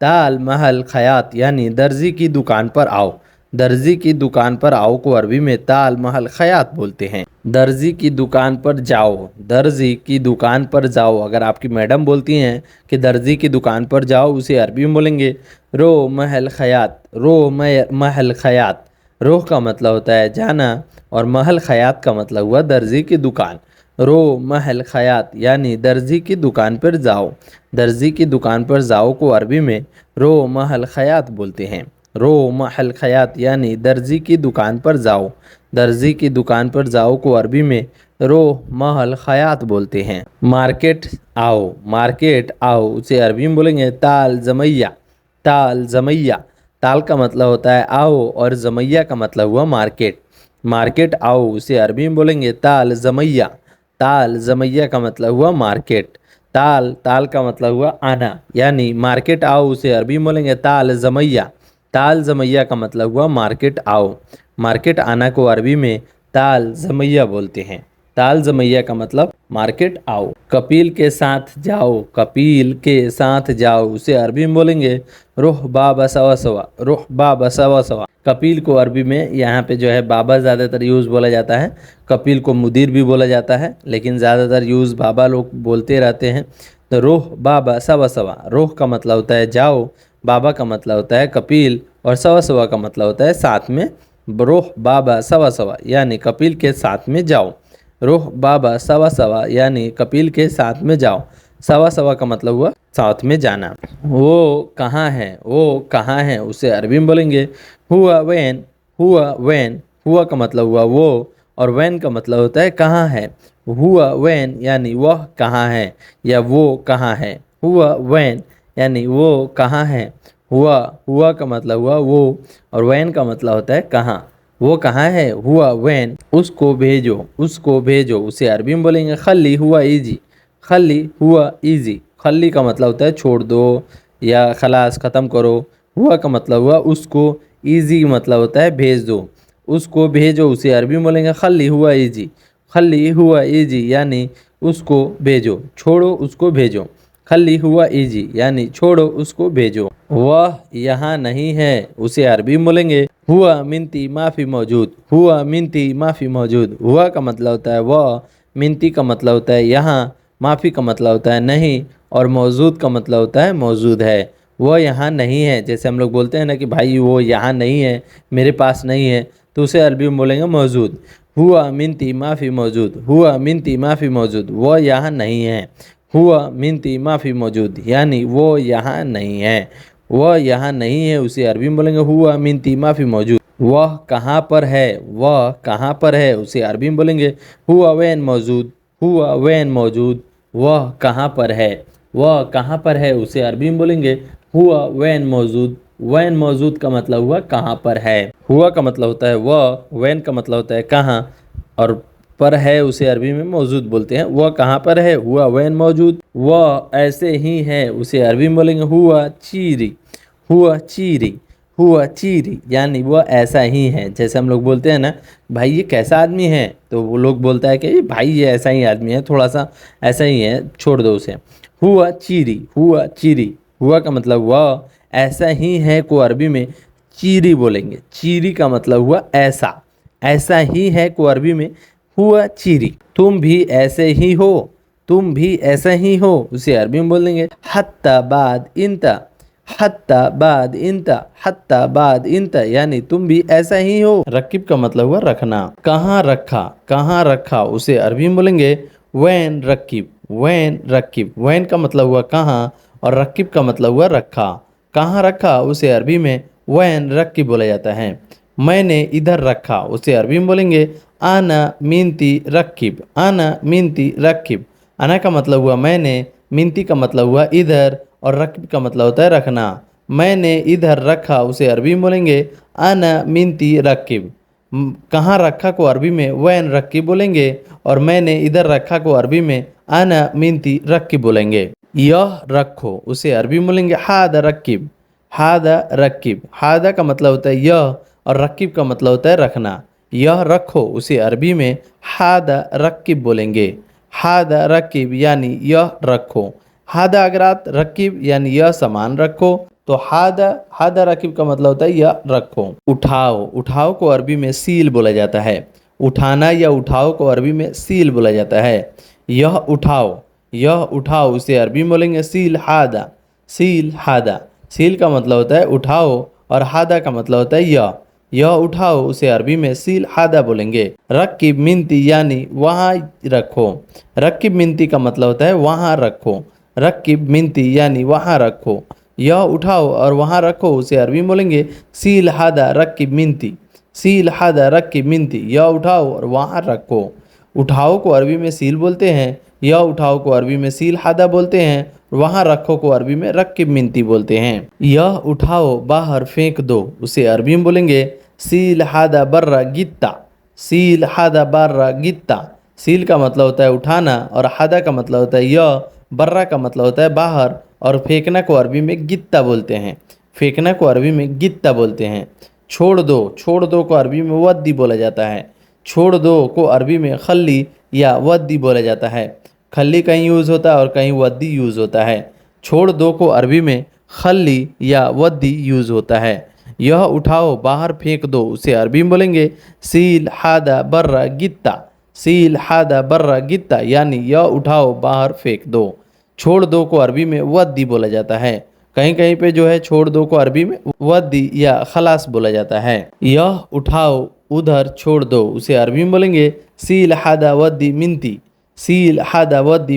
تال محل خیاط یعنی درزی کی دکان پر آؤ. درزی کی دکان پر آؤ کو عربی میں تال محل خیاط بولتے ہیں. درزی کی دکان پر جاؤ. درزی کی دکان پر جاؤ. اگر آپ کی میڈم بولتی ہیں کہ درزی کی دکان پر جاؤ اسے عربی میں بولیں گے رو محل خیاط. رو محل خیاط. روح کا مطلب ہوتا ہے جانا اور محل خیاط کا مطلب ہوا درزی کی دکان. رو محل خیاط یعنی درزی کی دکان پر جاؤ. درزی کی دکان پر جاؤ کو عربی میں رو محل خیاط بولتے ہیں. رو محل خیاط یعنی درزی کی دکان پر جاؤ. درزی کی دکان پر جاؤ کو عربی میں رو محل خیاط بولتے ہیں. مارکیٹ آؤ. مارکیٹ آؤ اسے عربی میں بولیں گے تال زمیہ. تال زمیہ. تال کا مطلب ہوتا ہے آؤ اور زمیہ کا مطلب ہوا مارکیٹ. مارکیٹ آؤ اسے عربی میں بولیں گے تال زمیہ. تال زمیہ کا مطلب ہوا مارکیٹ. تال کا مطلب ہوا آنا، یعنی مارکیٹ آؤ اسے عربی میں بولیں گے تال زمیہ. تال زمیہ کا مطلب ہوا مارکیٹ آؤ. مارکیٹ آنا کو عربی میں تال زمیہ بولتے ہیں. تال زمیہ کا مطلب مارکیٹ آؤ. کپیل کے ساتھ جاؤ. کپیل کے ساتھ جاؤ اسے عربی میں بولیں گے روح بابا سوا سوا. روح بابا سوا سوا. کپیل کو عربی میں یہاں پہ جو ہے بابا زیادہ تر یوز بولا جاتا ہے. کپیل کو مدیر بھی بولا جاتا ہے، لیکن زیادہ تر یوز بابا لوگ بولتے رہتے ہیں. تو روح بابا سوا سوا. روح کا مطلب ہوتا ہے جاؤ، بابا کا مطلب ہوتا ہے کپیل اور سوا سوا کا مطلب ہوتا ہے ساتھ میں. روح بابا سوا سوا یعنی کپیل کے ساتھ میں جاؤ. روح بابا سوا سوا یعنی کپیل کے ساتھ میں جاؤ. سوا سوا کا مطلب ہوا साथ में जाना। वो कहाँ है उसे अरबी में बोलेंगे हुआ वैन। हुआ का मतलब हुआ वो, और वैन का मतलब होता है कहाँ है। हुआ वैन यानी वह कहाँ है या वो कहाँ है। हुआ वैन यानी वो कहाँ है। हुआ का मतलब हुआ वो, और वैन का मतलब होता है कहाँ। वो कहाँ है, हुआ वैन। उसको भेजो उसे अरबी में बोलेंगे खली हुआ इजी। खली का मतलब होता है छोड़ दो या खलास ख़त्म करो। हुआ का मतलब हुआ उसको, इजी मतलब होता है भेज दो। उसको भेजो उसे अरबी में बोलेंगे खली हुआ इजी यानी उसको भेजो, छोड़ो उसको भेजो। खली हुआ इजी यानी छोड़ो उसको भेजो। वह यहाँ नहीं है उसे अरबी में बोलेंगे हुआ मिनती माफ़ी मौजूद। हुआ का मतलब होता है वह, मिनती का मतलब होता है यहाँ, माफ़ी का मतलब होता है नहीं, और मौजूद का मतलब होता है मौजूद है। वह यहाँ नहीं है, जैसे हम लोग बोलते हैं ना कि भाई वो यहाँ नहीं है, मेरे पास नहीं है, तो उसे अरबी में बोलेंगे मौजूद। हुआ मिनती माफ़ी मौजूद। वह यहाँ नहीं है। हुआ मिनती माफ़ी मौजूद यानी वो यहाँ नहीं है। वह यहाँ नहीं है उसे अरबी में बोलेंगे हुआ मिनती माफ़ी मौजूद। वह कहाँ पर है उसे अरबी में बोलेंगे हुआ वैन मौजूद। वह कहाँ पर है उसे अरबी में बोलेंगे हुआ वैन मौजूद का मतलब हुआ कहाँ पर है। हुआ का मतलब होता है वह, वैन का मतलब होता है कहाँ, और पर है उसे अरबी में मौजूद बोलते हैं। वह कहाँ पर है, हुआ वैन मौजूद। वह ऐसे ही है उसे अरबी में बोलेंगे हुआ चीरी यानी वह ऐसा ही है। जैसे हम लोग बोलते हैं ना भाई ये कैसा आदमी है, तो वो लोग बोलता है कि भाई ये ऐसा ही आदमी है, थोड़ा सा ऐसा ही है, छोड़ दो उसे। हुआ चीरी। हुआ का मतलब वह, ऐसा ही है को अरबी में चीरी बोलेंगे। चीरी का मतलब हुआ ऐसा ही है को अरबी में हुआ चीरी। तुम भी ऐसे ही हो उसे अरबी में बोलेंगे हत्ता बाद इंता यानी तुम भी ऐसा ही हो। रकीब का मतलब हुआ रखना। कहाँ रखा उसे अरबी में बोलेंगे वैन रकीब। वैन का मतलब हुआ कहाँ, और रकीब का मतलब हुआ रखा। कहाँ रखा उसे अरबी में वैन रकीब बोला जाता है। मैंने इधर रखा उसे अरबी में बोलेंगे आना मिनती रकीब। आना का मतलब हुआ मैंने, मिनती का मतलब हुआ इधर, और रकीब का मतलब होता है रखना। मैंने इधर रखा उसे अरबी में बोलेंगे आना मिनती रकीब। कहाँ रखा को अरबी में वैन रकीब बोलेंगे, और मैंने इधर रखा को अरबी में आना मिनती रकीब बोलेंगे। यह रखो उसे अरबी में बोलेंगे हादा रकीब। हादा का मतलब होता है यह, और रकीब का मतलब होता है रखना। यह रखो उसे अरबी में हादा रकीब बोलेंगे। हादा रकीब यानी यह रखो। हादा अगर आप रकीब यानी यह सामान रखो, तो हादा रकीब का मतलब होता है यह रखो। उठाओ को अरबी में सील बोला जाता है। उठाना या उठाओ को अरबी में सील बोला जाता है। यह उठाओ उसे अरबी में बोलेंगे सील हादा। सील का मतलब होता है उठाओ, और हादा का मतलब होता है यह उठाओ उसे अरबी में सील हादा बोलेंगे। रकीब मिनती यानी वहाँ रखो। रकीब मिनती का मतलब होता है वहाँ रखो। रकीब मिनती यानी वहाँ रखो। यह उठाओ और वहाँ रखो उसे अरबी में बोलेंगे सील हादा रकीब मिनती। यह उठाओ और वहाँ रखो। उठाओ को अरबी में सील बोलते हैं। यह उठाओ को अरबी में सील हादा बोलते हैं। वहाँ रखो को अरबी में रकीब मिनती बोलते हैं। यह उठाओ बाहर फेंक दो उसे अरबी में बोलेंगे सील हादा बर्रा गित्ता। सील का मतलब होता है उठाना, और हादा का मतलब होता है यह, बर्रा का मतलब होता है बाहर, और फेंकना को अरबी में गित्ता बोलते हैं। छोड़ दो को अरबी में वद्दी बोला जाता है। छोड़ दो को अरबी में खल्ली या वद्दी बोला जाता है। खल्ली कहीं यूज़ होता है और कहीं वद्दी यूज़ होता है। छोड़ दो को अरबी में खल्ली या वद्दी यूज़ होता है। यह उठाओ बाहर फेंक दो उसे अरबी में बोलेंगे सील हादा बर्रा गित्ता यानी यह उठाओ बाहर फेंक दो। छोड़ दो को अरबी में वद्दी बोला जाता है। कहीं कहीं पे जो है छोड़ दो को अरबी में वद्दी या खलास बोला जाता है। यह उठाओ उधर छोड़ दो उसे अरबी में बोलेंगे सील हादा वद्दी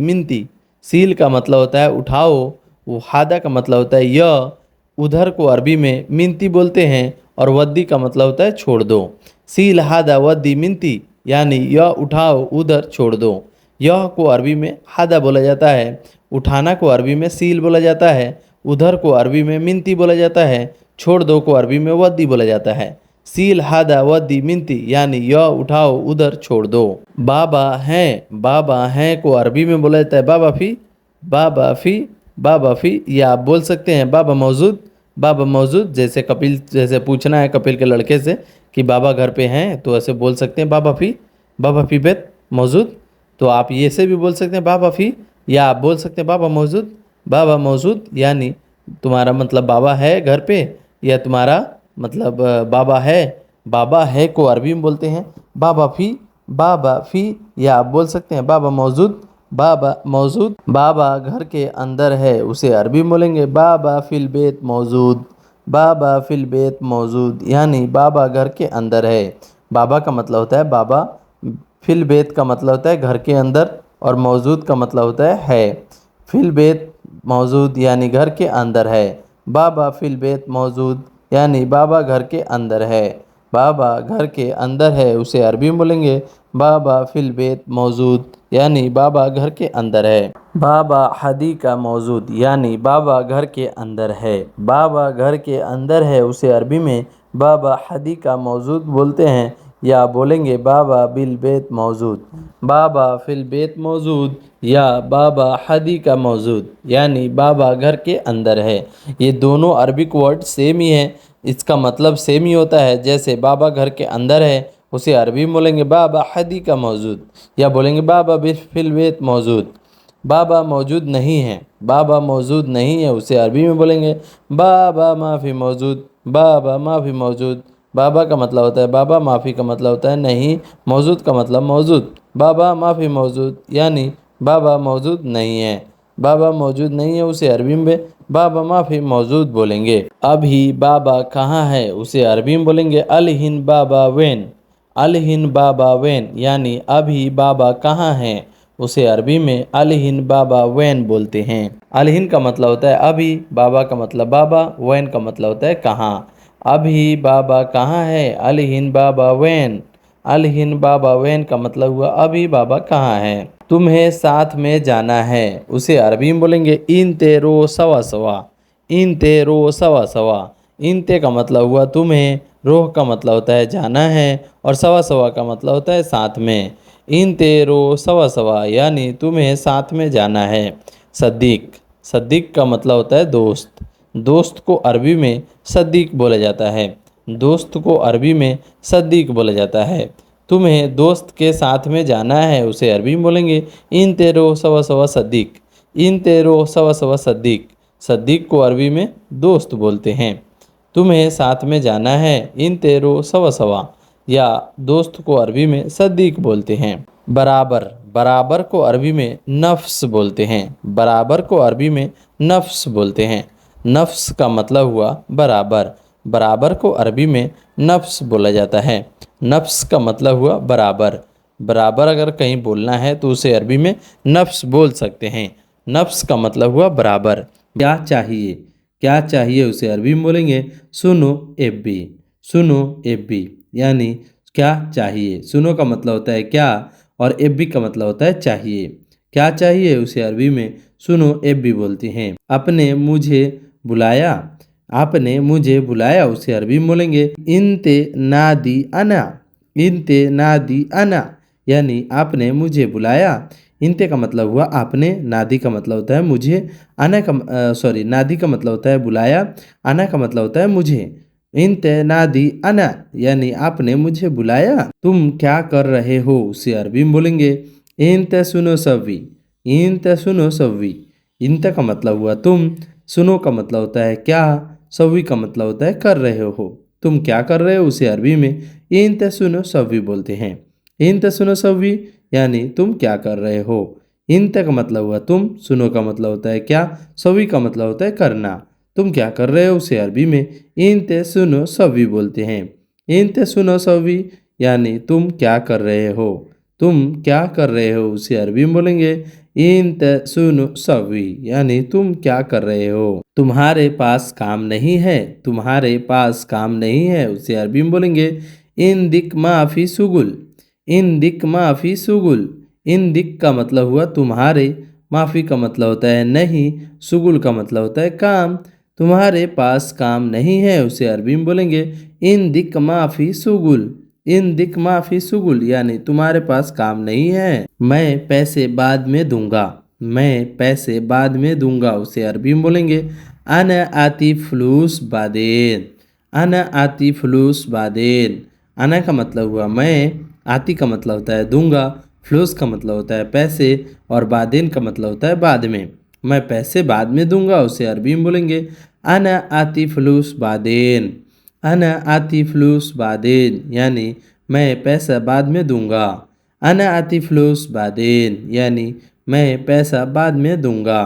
मिनती। सील का मतलब होता है उठाओ, वो हादा का मतलब होता है य, उधर को अरबी में मिनती बोलते हैं, और वद्दी का मतलब होता है छोड़ दो। सील हादा वद्दी मिनती, यानी यह उठाओ उधर छोड़ दो। यह को अरबी में हादा बोला जाता है, उठाना को अरबी में सील बोला जाता है, उधर को अरबी में मिनती बोला जाता है, छोड़ दो को अरबी में वद्दी बोला जाता है। सील हादा वद्दी मिनती, यानी यह उठाओ उधर छोड़ दो। बाबा हैं को अरबी में बोला जाता है बाबा फी, बाबा फी, बाबा फी, या आप बोल सकते हैं बाबा मौजूद, बाबा मौजूद। जैसे कपिल, जैसे पूछना है कपिल के लड़के से कि बाबा घर पे हैं, तो ऐसे बोल सकते हैं बाबा फी बेत मौजूद। तो आप ये से भी बोल सकते हैं बाबा फी, या आप बोल सकते हैं बाबा मौजूद, यानी तुम्हारा मतलब बाबा है घर पे, या तुम्हारा मतलब बाबा है को अरबी में बोलते हैं बाबा फी, या आप बोल सकते हैं बाबा मौजूद। बाबा घर के अंदर है, उसे अरबी में बोलेंगे बाबा फिल बेत मौजूद, बाबा फिल बेत मौजूद, यानी बाबा घर के अंदर है। बाबा का मतलब होता है बाबा, फिल बेत का मतलब होता है घर के अंदर, और मौजूद का मतलब होता है। फिल बेत मौजूद यानी घर के अंदर है। बाबा फिल बेत मौजूद, यानी बाबा घर के अंदर है। बाबा घर के अंदर है, उसे अरबी में बोलेंगे बाबा फिल बेत मौजूद, यानी बाबा घर के अंदर है। बाबा हदी का मौजूद, यानी बाबा घर के अंदर है। बाबा घर के अंदर है, उसे अरबी में बाबा हदी का मौजूद बोलते हैं, या बोलेंगे बाबा बिल बेत मौजूद, बाबा फिल बेत मौजूद, या बाबा हदी का मौजूद, यानी बाबा घर के अंदर है। ये दोनों अरबिक वर्ड सेम ही है, इसका मतलब सेम ही होता है। जैसे बाबा घर के अंदर है, उसे अरबी में बोलेंगे बाबा हदी का मौजूद, या बोलेंगे बाबा फिल बेत मौजूद। बाबा मौजूद नहीं है, बाबा मौजूद नहीं है, उसे अरबी में बोलेंगे बाबा माफ़ी मौजूद, बाबा माफ़ी मौजूद। बाबा का मतलब होता है बाबा, माफ़ी का मतलब होता है नहीं, मौजूद का मतलब मौजूद। बाबा माफ़ी मौजूद, यानी बाबा मौजूद नहीं है। बाबा मौजूद नहीं है, उसे अरबी में बाबा माफ़ी मौजूद बोलेंगे। अभी बाबा कहाँ है, उसे अरबी में बोलेंगे अलहिन बाबा वेन, अलहिन बाबा वेन, यानी अभी बाबा कहाँ हैं, उसे अरबी में अलहिन बाबा वैन बोलते हैं। अलहिन का मतलब होता है अभी, बाबा का मतलब बाबा, वैन का मतलब होता है कहाँ। अभी बाबा कहाँ है, अलहिन बाबा वैन, अलहिन बाबा वैन का मतलब हुआ अभी बाबा कहाँ है। तुम्हें साथ में जाना है, उसे अरबी में बोलेंगे इन तेरो सवा सवा, इन तेरो सवा सवा। इनते का मतलब हुआ तुम्हें, रोह का मतलब होता है जाना है, और सवा सवा का मतलब होता है साथ में। इन तेरो सवा सवा, यानी तुम्हें साथ में जाना है। सद्दीक, सद्दीक का मतलब होता है दोस्त, दोस्त को अरबी में सद्दीक बोला जाता है, दोस्त को अरबी में सद्दीक बोला जाता है। तुम्हें दोस्त के साथ में जाना है, उसे अरबी में बोलेंगे इन तेरो सवा सवा सद्दीक, इन तेरो सवा सवा सद्दीक। सद्दीक को अरबी में दोस्त बोलते हैं। तुम्हें साथ में जाना है, इन तेरो सवा सवा, या दोस्त को अरबी में सद्दीक बोलते हैं। बराबर, बराबर को अरबी में नफ्स बोलते हैं, बराबर को अरबी में नफ्स बोलते हैं। नफ्स का मतलब हुआ बराबर, बराबर को अरबी में नफ्स बोला जाता है। नफ्स का मतलब हुआ बराबर, बराबर अगर कहीं बोलना है तो उसे अरबी में नफ्स बोल सकते हैं। नफ्स का मतलब हुआ बराबर। क्या चाहिए, क्या चाहिए, उसे अरबी में बोलेंगे सुनो एब्बी, सुनो एब्बी, यानी क्या चाहिए। सुनो का मतलब होता है क्या, और एब्बी का मतलब होता है चाहिए। क्या चाहिए, उसे अरबी में सुनो एब्बी बोलते हैं। आपने मुझे बुलाया, आपने मुझे बुलाया, उसे अरबी में बोलेंगे इनते नादी अना, इनते नादी अना, यानी आपने मुझे बुलाया। इनते का मतलब हुआ आपने, नादी का मतलब होता है मुझे, आना का नादी का मतलब होता है बुलाया, आना का मतलब होता है मुझे। इनते नादी अना, यानी आपने मुझे बुलाया। तुम क्या कर रहे हो, उसे अरबी में बोलेंगे इनते सुनो सवी, इनते सुनो सवी। इनते का मतलब हुआ तुम, सुनो का मतलब होता है क्या, सवी का मतलब होता है कर रहे हो। तुम क्या कर रहे हो, उसे अरबी में इनते सुनो सवी बोलते हैं। इनते सुनो सवी, यानी तुम क्या कर रहे हो। इनते का मतलब हुआ तुम, सुनो का मतलब होता है क्या, सवी का मतलब होता है करना। तुम क्या कर रहे हो, उसे अरबी में इनते सुनो सवी बोलते हैं। इनते सुनो सवी, यानी तुम क्या कर रहे हो। तुम क्या कर रहे हो, उसे अरबी में बोलेंगे इंत सुनु सवी यानी तुम क्या कर रहे हो। तुम्हारे पास काम नहीं है, तुम्हारे पास काम नहीं है उसे अरबी में बोलेंगे इन दिक माफी सुगुल। इन दिक माफी सुगुल, इन दिक का मतलब हुआ तुम्हारे, माफी का मतलब होता है नहीं, सुगुल का मतलब होता है काम। तुम्हारे पास काम नहीं है उसे अरबी में बोलेंगे इन दिक माफी सुगुल। इन दिक माफी सुगुल यानी तुम्हारे पास काम नहीं है। मैं पैसे बाद में दूंगा, मैं पैसे बाद में दूंगा उसे अरबी में बोलेंगे अना आती फ्लूस बादेन। अना आती फ्लूस बादेन, अना का मतलब हुआ मैं, आती का मतलब होता है दूंगा, फ्लूस का मतलब होता है पैसे और बादेन का मतलब होता है बाद में। मैं पैसे बाद में दूंगा उसे अरबी में बोलेंगे अना आती फ्लूस बादेन। अना आती फ्लूस बादेन यानी मैं पैसा बाद में दूंगा। अना आती फ्लूस बादेन यानी मैं पैसा बाद में दूंगा।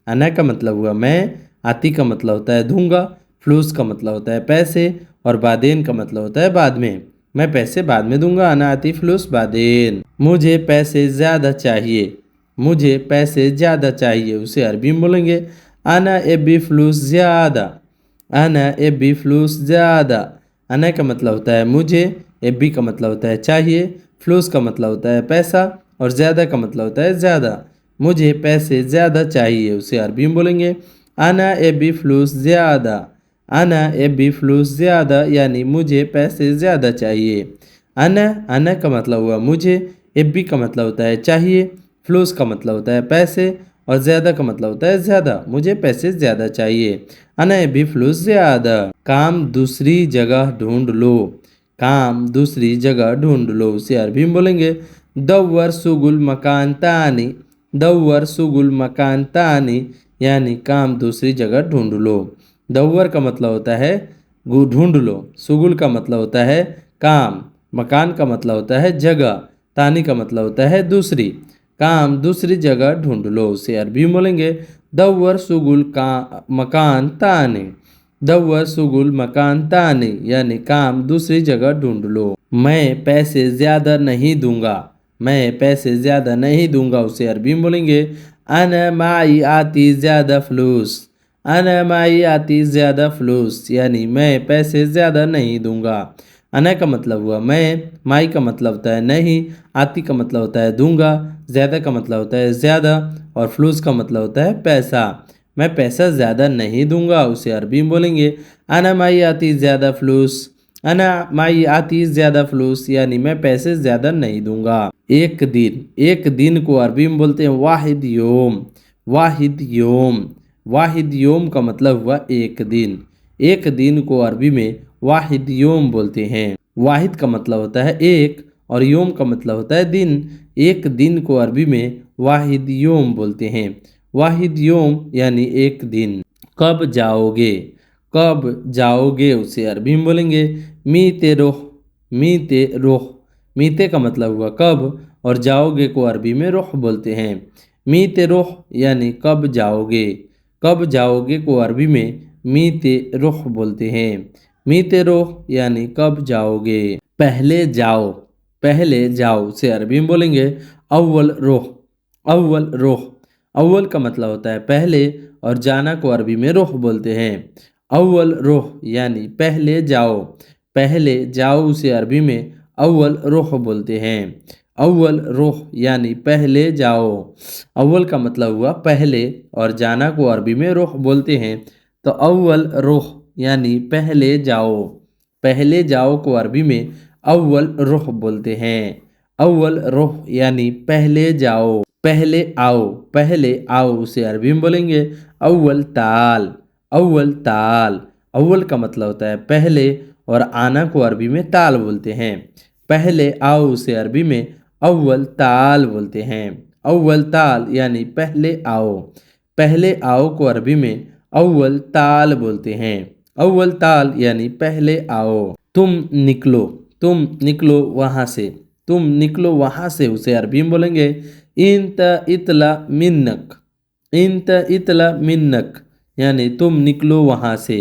अना का मतलब हुआ मैं, आती का मतलब होता है दूंगा, फ्लूस का मतलब होता है पैसे और बादेन का मतलब होता है बाद में। मैं पैसे बाद में दूंगा, अना आती फ्लूस बादेन। मुझे पैसे ज़्यादा चाहिए, मुझे पैसे ज़्यादा चाहिए उसे अरबी में बोलेंगे अना एबी फ्लूस ज़्यादा। अना एबी फ्लूस ज़्यादा, अना का मतलब होता है मुझे, एबी का मतलब होता है चाहिए, फ्लूस का मतलब होता है पैसा और ज़्यादा का मतलब होता है ज़्यादा। मुझे पैसे ज़्यादा चाहिए उसे अरबी में बोलेंगे अना एबी फ्लूस ज़्यादा। अना एबी फ्लूस ज़्यादा यानी मुझे पैसे ज़्यादा चाहिए। अना का मतलब हुआ मुझे, एबी का मतलब होता है चाहिए, फ्लूस का मतलब होता है पैसे और ज़्यादा का मतलब होता है ज़्यादा। मुझे पैसे ज़्यादा चाहिए, अना एबी फ्लूस ज़्यादा। काम दूसरी जगह ढूंढ लो, काम दूसरी जगह ढूंढ लो उसे अरबी में बोलेंगे दव्वर सुगुल मकान तानी। दव्वर सुगुल मकान तानी यानी काम दूसरी जगह ढूंढ लो। दव्वर का मतलब होता है ढूंढ लो, सुगुल का मतलब होता है काम, मकान का मतलब होता है जगह, तानी का मतलब होता है दूसरी। काम दूसरी जगह ढूंढ लो उसे अरबी में बोलेंगे दव्वर सुगुल का मकान तानी। दव्वर सुगुल मकान तानी यानी काम दूसरी जगह ढूंढ लो। मैं पैसे ज़्यादा नहीं दूंगा, मैं पैसे ज़्यादा नहीं दूंगा उसे अरबी में बोलेंगे अना माई आती ज़्यादा फ्लूस। अना माई आती ज़्यादा फ्लूस यानी मैं पैसे ज़्यादा नहीं दूंगा। अना का मतलब हुआ मैं, माई का मतलब होता है नहीं, आती का मतलब होता है दूंगा, ज़्यादा का मतलब होता है ज़्यादा और फ्लूस का मतलब होता है पैसा। मैं पैसा ज़्यादा नहीं दूंगा उसे अरबी में बोलेंगे अना माई आती ज़्यादा फ्लूस। अना माई आती ज़्यादा फ्लूस यानी मैं पैसे ज़्यादा नहीं दूंगा। एक दिन, एक दिन को अरबी में बोलते हैं वाहिद योम। वाहिद योम, वाहिद योम का मतलब हुआ एक दिन। एक दिन को अरबी में वाहिद योम बोलते हैं। वाहिद का मतलब होता है एक और योम का मतलब होता है दिन। एक दिन को अरबी में वाहिद योम बोलते हैं। वाहिद योम यानी एक दिन। कब जाओगे, कब जाओगे उसे अरबी में बोलेंगे मीते रोह। मीते रोह, मीते का मतलब हुआ कब और जाओगे को अरबी में रोह बोलते हैं। मीते रोह यानी कब जाओगे। कब जाओगे को अरबी में मीते रोह बोलते हैं। मीते रोह यानी कब जाओगे। पहले जाओ, पहले जाओ से अरबी में बोलेंगे अव्वल रोह। अव्वल रोह, अव्वल का मतलब होता है पहले और जाना को अरबी में रोह बोलते हैं। अव्वल रोह यानी पहले जाओ। पहले जाओ उसे अरबी में अव्वल रोह बोलते हैं। अव्वल रोह यानी पहले जाओ। अव्वल का मतलब हुआ पहले और जाना को अरबी में रोह बोलते हैं, तो अव्वल रोह यानी पहले जाओ। पहले जाओ को अरबी में अव्वल रोह बोलते हैं। अव्वल रोह यानी पहले जाओ। पहले आओ, पहले आओ उसे अरबी में बोलेंगे अव्वल ताल। अव्वल ताल, अव्वल का मतलब होता है पहले और आना को अरबी में ताल बोलते हैं। पहले आओ उसे अरबी में अव्वल ताल बोलते हैं। अव्वल ताल यानी पहले आओ। पहले आओ को अरबी में अव्वल ताल बोलते हैं। अव्वल ताल यानी पहले आओ। तुम निकलो, तुम निकलो वहाँ से। तुम निकलो वहाँ से उसे अरबी में बोलेंगे इंत इतला मिन्नक। इंत इतला मिन्नक यानी तुम निकलो वहाँ से।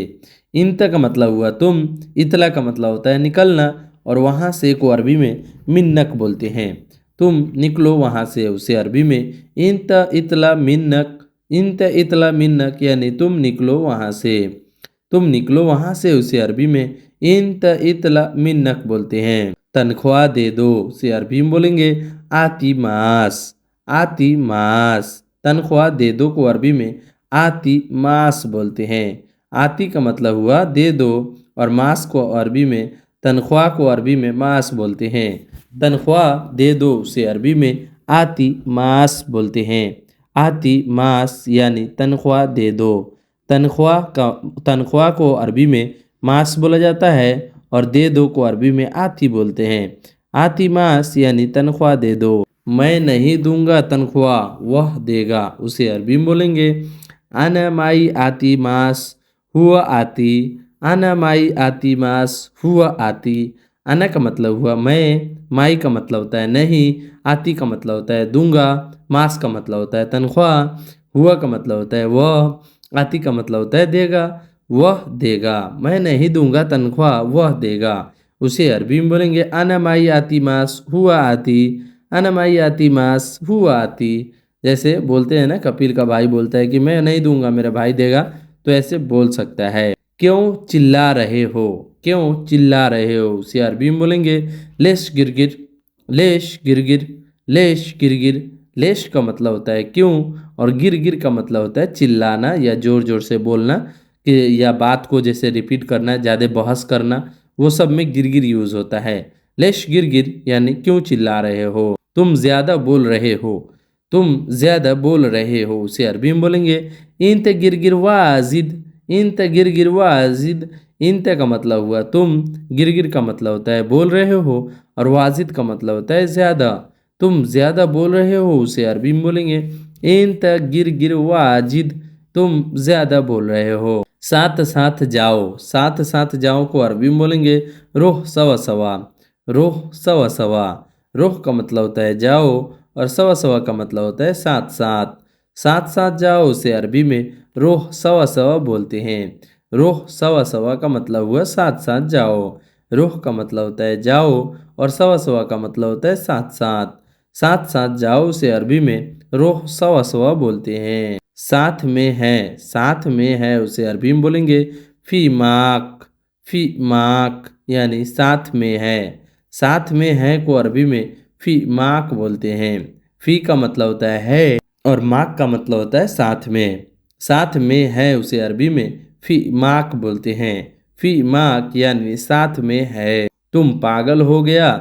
इंत का मतलब हुआ तुम, इतला का मतलब होता है निकलना और वहाँ से को अरबी में मिन्नक बोलते हैं। तुम निकलो वहाँ से, उसे अरबी में इंत इतला मिन्नक, इंत इतला मिन्नक यानी तुम निकलो वहाँ से, तुम निकलो वहाँ से, उसे अरबी में इंत इतला मिन्नक बोलते हैं। तनख्वाह दे दो, उसे अरबी में बोलेंगे आती मास, आती मास। तनख्वाह दे दो को अरबी में आती मास बोलते हैं। आती का मतलब हुआ दे दो और मास को अरबी में, तनख्वाह को अरबी में मास बोलते हैं। तनख्वाह दे दो उसे अरबी में आती मास बोलते हैं। आती मास यानी तनख्वाह दे दो। तनख्वाह को अरबी में मास बोला जाता है और दे दो को अरबी में आती बोलते हैं। आती मास यानी तनख्वाह दे दो। मैं नहीं दूंगा तनख्वाह, वह देगा, उसे अरबी में बोलेंगे आना माई आती मास हुआ आती, आना माई आती मास हुआ आती। आना का मतलब हुआ मैं, माई का मतलब होता है नहीं, आती का मतलब होता है दूंगा, मास का मतलब होता है तनख्वाह, हुआ का मतलब होता है वह, आती का मतलब होता है देगा, वह देगा। मैं नहीं दूंगा तनख्वाह, वह देगा, उसे अरबी में बोलेंगे आना माई आती मास हुआ आती, आना माई आती मास हुआ आती। जैसे बोलते हैं ना, कपिल का भाई बोलता है कि मैं नहीं दूंगा मेरा भाई देगा, तो ऐसे बोल सकता है। क्यों चिल्ला रहे हो, क्यों चिल्ला रहे हो, उसे अरबी में बोलेंगे लेश गिरगिर, लेश गिरगिर, लेश गिरगिर। लेश का मतलब होता है क्यों और गिरगिर का मतलब होता है चिल्लाना या जोर जोर से बोलना कि या बात को जैसे रिपीट करना, ज़्यादा बहस करना, वो सब में गिरगिर यूज़ होता है। लेश गिरगिर यानी क्यों चिल्ला रहे हो, तुम ज़्यादा बोल रहे हो, तुम ज़्यादा बोल रहे हो, उसे अरबी में बोलेंगे इंत गिरगिर वाजिद, इंत गिरगिर वाजिद। इंत का मतलब हुआ तुम, गिरगिर का मतलब होता है बोल रहे हो और वाजिद का मतलब होता है ज़्यादा। तुम ज़्यादा बोल रहे हो, उसे अरबी में बोलेंगे इंत गिरगिर वाजिद, तुम ज़्यादा बोल रहे हो। साथ साथ जाओ, साथ साथ जाओ को अरबी में बोलेंगे रोह सवा सवा, रोह सवा सवा। रोह का मतलब होता है जाओ और सवा सवा का मतलब होता है साथ साथ। साथ साथ जाओ उसे अरबी में रोह सवा सवा बोलते हैं। रोह सवा सवा का मतलब हुआ साथ साथ जाओ। रोह का मतलब होता है जाओ और सवा सवा का मतलब होता है साथ साथ। साथ साथ जाओ उसे अरबी में रोह सवा सवा बोलते हैं। साथ में है, साथ में है, उसे अरबी में बोलेंगे फी माक, फी माक यानी साथ में है। साथ में है को अरबी में फी माक बोलते हैं। फी का मतलब होता है और माक का मतलब होता है साथ में। साथ में है उसे अरबी में फी माक बोलते हैं। फी माक यानी साथ में है। तुम पागल हो गया,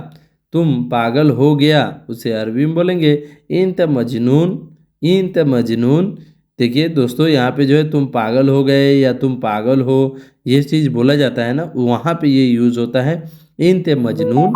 तुम पागल हो गया, उसे अरबी में बोलेंगे इंत मजनून, इंत मजनून। देखिए दोस्तों, यहाँ पे जो है तुम पागल हो गए या तुम पागल हो, ये चीज़ बोला जाता है ना, वहाँ पे ये यूज़ होता है इंत मजनून,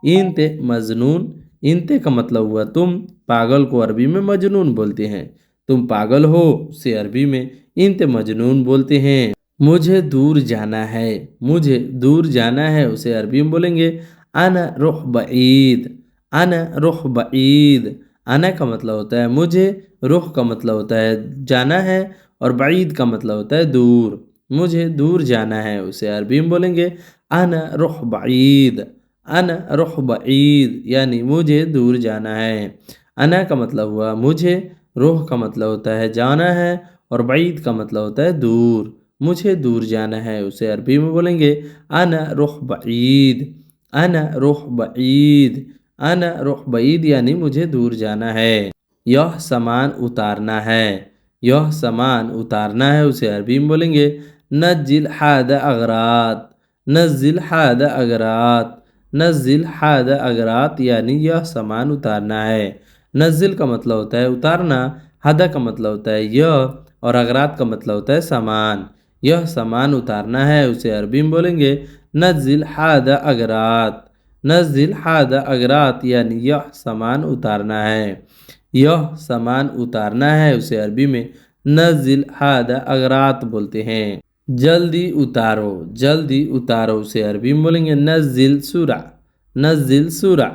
इंत मजनून। इंते का मतलब हुआ तुम, पागल को अरबी में मजनून बोलते हैं। तुम पागल हो से अरबी में इंत मजनून बोलते हैं। मुझे दूर जाना है, मुझे दूर जाना है, उसे अरबी में बोलेंगे अना रुख बईद, अना रुख बईद। अना का मतलब होता है मुझे, रुख का मतलब होता है जाना है और बईद का मतलब होता है दूर। मुझे दूर जाना है, उसे अरबी में बोलेंगे अना रुख बईद, अना रुख बईद यानी मुझे दूर जाना है। अना का मतलब हुआ मुझे, रुख का मतलब होता है जाना है और बईद का मतलब होता है दूर। मुझे दूर जाना है, उसे अरबी में बोलेंगे अना रुख बईद, अना रुख बईद, अना रुख बईद यानी मुझे दूर जाना है। यह सामान उतारना है, यह सामान उतारना है, उसे अरबी में बोलेंगे नजिल हाद अगरात, नजिल हाद अगरात, नजिल हाद अगरात यानी यह सामान उतारना है। नजिल का मतलब होता है उतारना, हादा का मतलब होता है यह और अगरात का मतलब होता है सामान। यह सामान उतारना है, उसे अरबी में बोलेंगे नजिल हाद अगरात, नजिल हाद अगरात यानी यह सामान उतारना है। यह सामान उतारना है, उसे अरबी में नजिल हाद अगरात बोलते हैं। जल्दी उतारो, जल्दी उतारो, उसे अरबी में बोलेंगे नजिल सूरा, नजिल सूरा,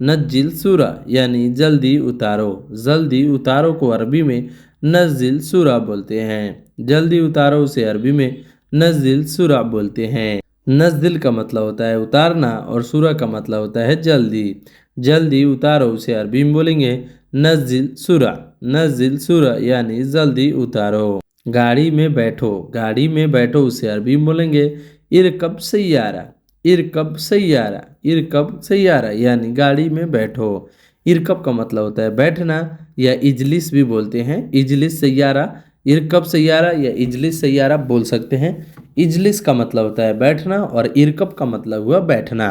नजिल सूरा यानी जल्दी उतारो। जल्दी उतारो को अरबी में नजिल सूरा बोलते हैं। जल्दी उतारो उसे अरबी में नजिल सूरा बोलते हैं। नज़दिल का मतलब होता है उतारना और सूरा का मतलब होता है जल्दी। जल्दी उतारो उसे अरबी में बोलेंगे नज़िल सूरा। नज़िल सूरा यानी जल्दी उतारो। गाड़ी में बैठो। गाड़ी में बैठो उसे अरबी में बोलेंगे इरकब सैयारा। इरकब सैयारा। इरकब सैयारा यानी गाड़ी में बैठो। इरकब का मतलब होता है बैठना या इजलिस भी बोलते हैं। इजलिस सैयारा, इरकब सैयारा या इजलिस सैयारा बोल सकते हैं। इजलिस का मतलब होता है बैठना और इरकब का मतलब हुआ बैठना।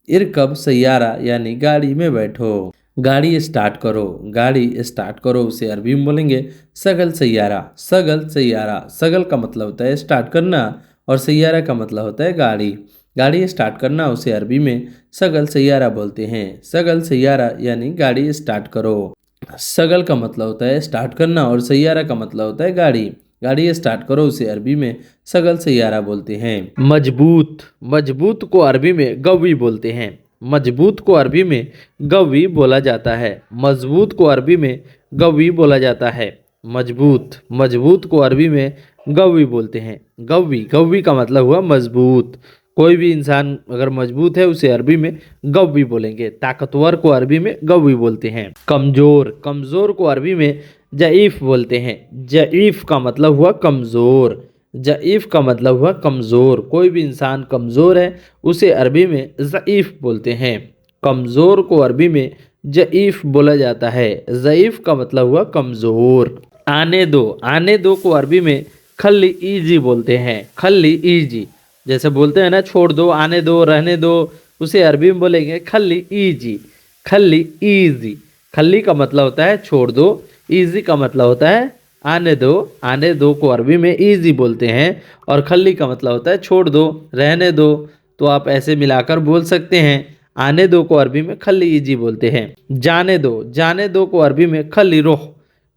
इरकब सैयारा यानी गाड़ी में बैठो। गाड़ी स्टार्ट करो। गाड़ी स्टार्ट करो उसे अरबी में बोलेंगे सगल सैयारा। सगल सैयारा। सगल का मतलब होता है स्टार्ट करना और सैयारा का मतलब होता है गाड़ी। गाड़ी स्टार्ट करना उसे अरबी में सगल सैयारा बोलते हैं। सगल सैयारा यानी गाड़ी स्टार्ट करो। सगल का मतलब होता है स्टार्ट करना और सैयारा का मतलब होता है गाड़ी। गाड़ी स्टार्ट करो उसे अरबी में सगल सैयारा बोलते हैं। मजबूत। मजबूत को अरबी में गवी बोलते हैं। मजबूत को अरबी में गवी बोला जाता है। मजबूत को अरबी में गवी बोला जाता है। मजबूत। मजबूत को अरबी में गवी बोलते हैं। गवी। गवी का मतलब हुआ मजबूत। कोई भी इंसान अगर मजबूत है उसे अरबी में गवी बोलेंगे। ताकतवर को अरबी में गवी बोलते हैं। कमजोर। कमजोर को अरबी में जईफ बोलते हैं। जईफ का मतलब हुआ कमजोर। जईफ का मतलब हुआ कमजोर। कोई भी इंसान कमजोर है उसे अरबी में ज़ईफ बोलते हैं। कमजोर को अरबी में जईफ बोला जाता है। ज़ईफ का मतलब हुआ कमजोर। आने दो। आने दो को अरबी में खल्ली ईजी बोलते हैं। खल्ली ईजी। जैसे बोलते हैं ना छोड़ दो, आने दो, रहने दो, उसे अरबी में बोलेंगे खल्ली ईजी। खल्ली ईजी। खल्ली का मतलब होता है छोड़ दो, ईजी का मतलब होता है आने दो। आने दो को अरबी में ईजी बोलते हैं और खल्ली का मतलब होता है छोड़ दो, रहने दो। तो आप ऐसे मिलाकर बोल सकते हैं। आने दो को अरबी में खल्ली ईजी बोलते हैं। जाने दो। जाने दो को अरबी में खल्ली रोह।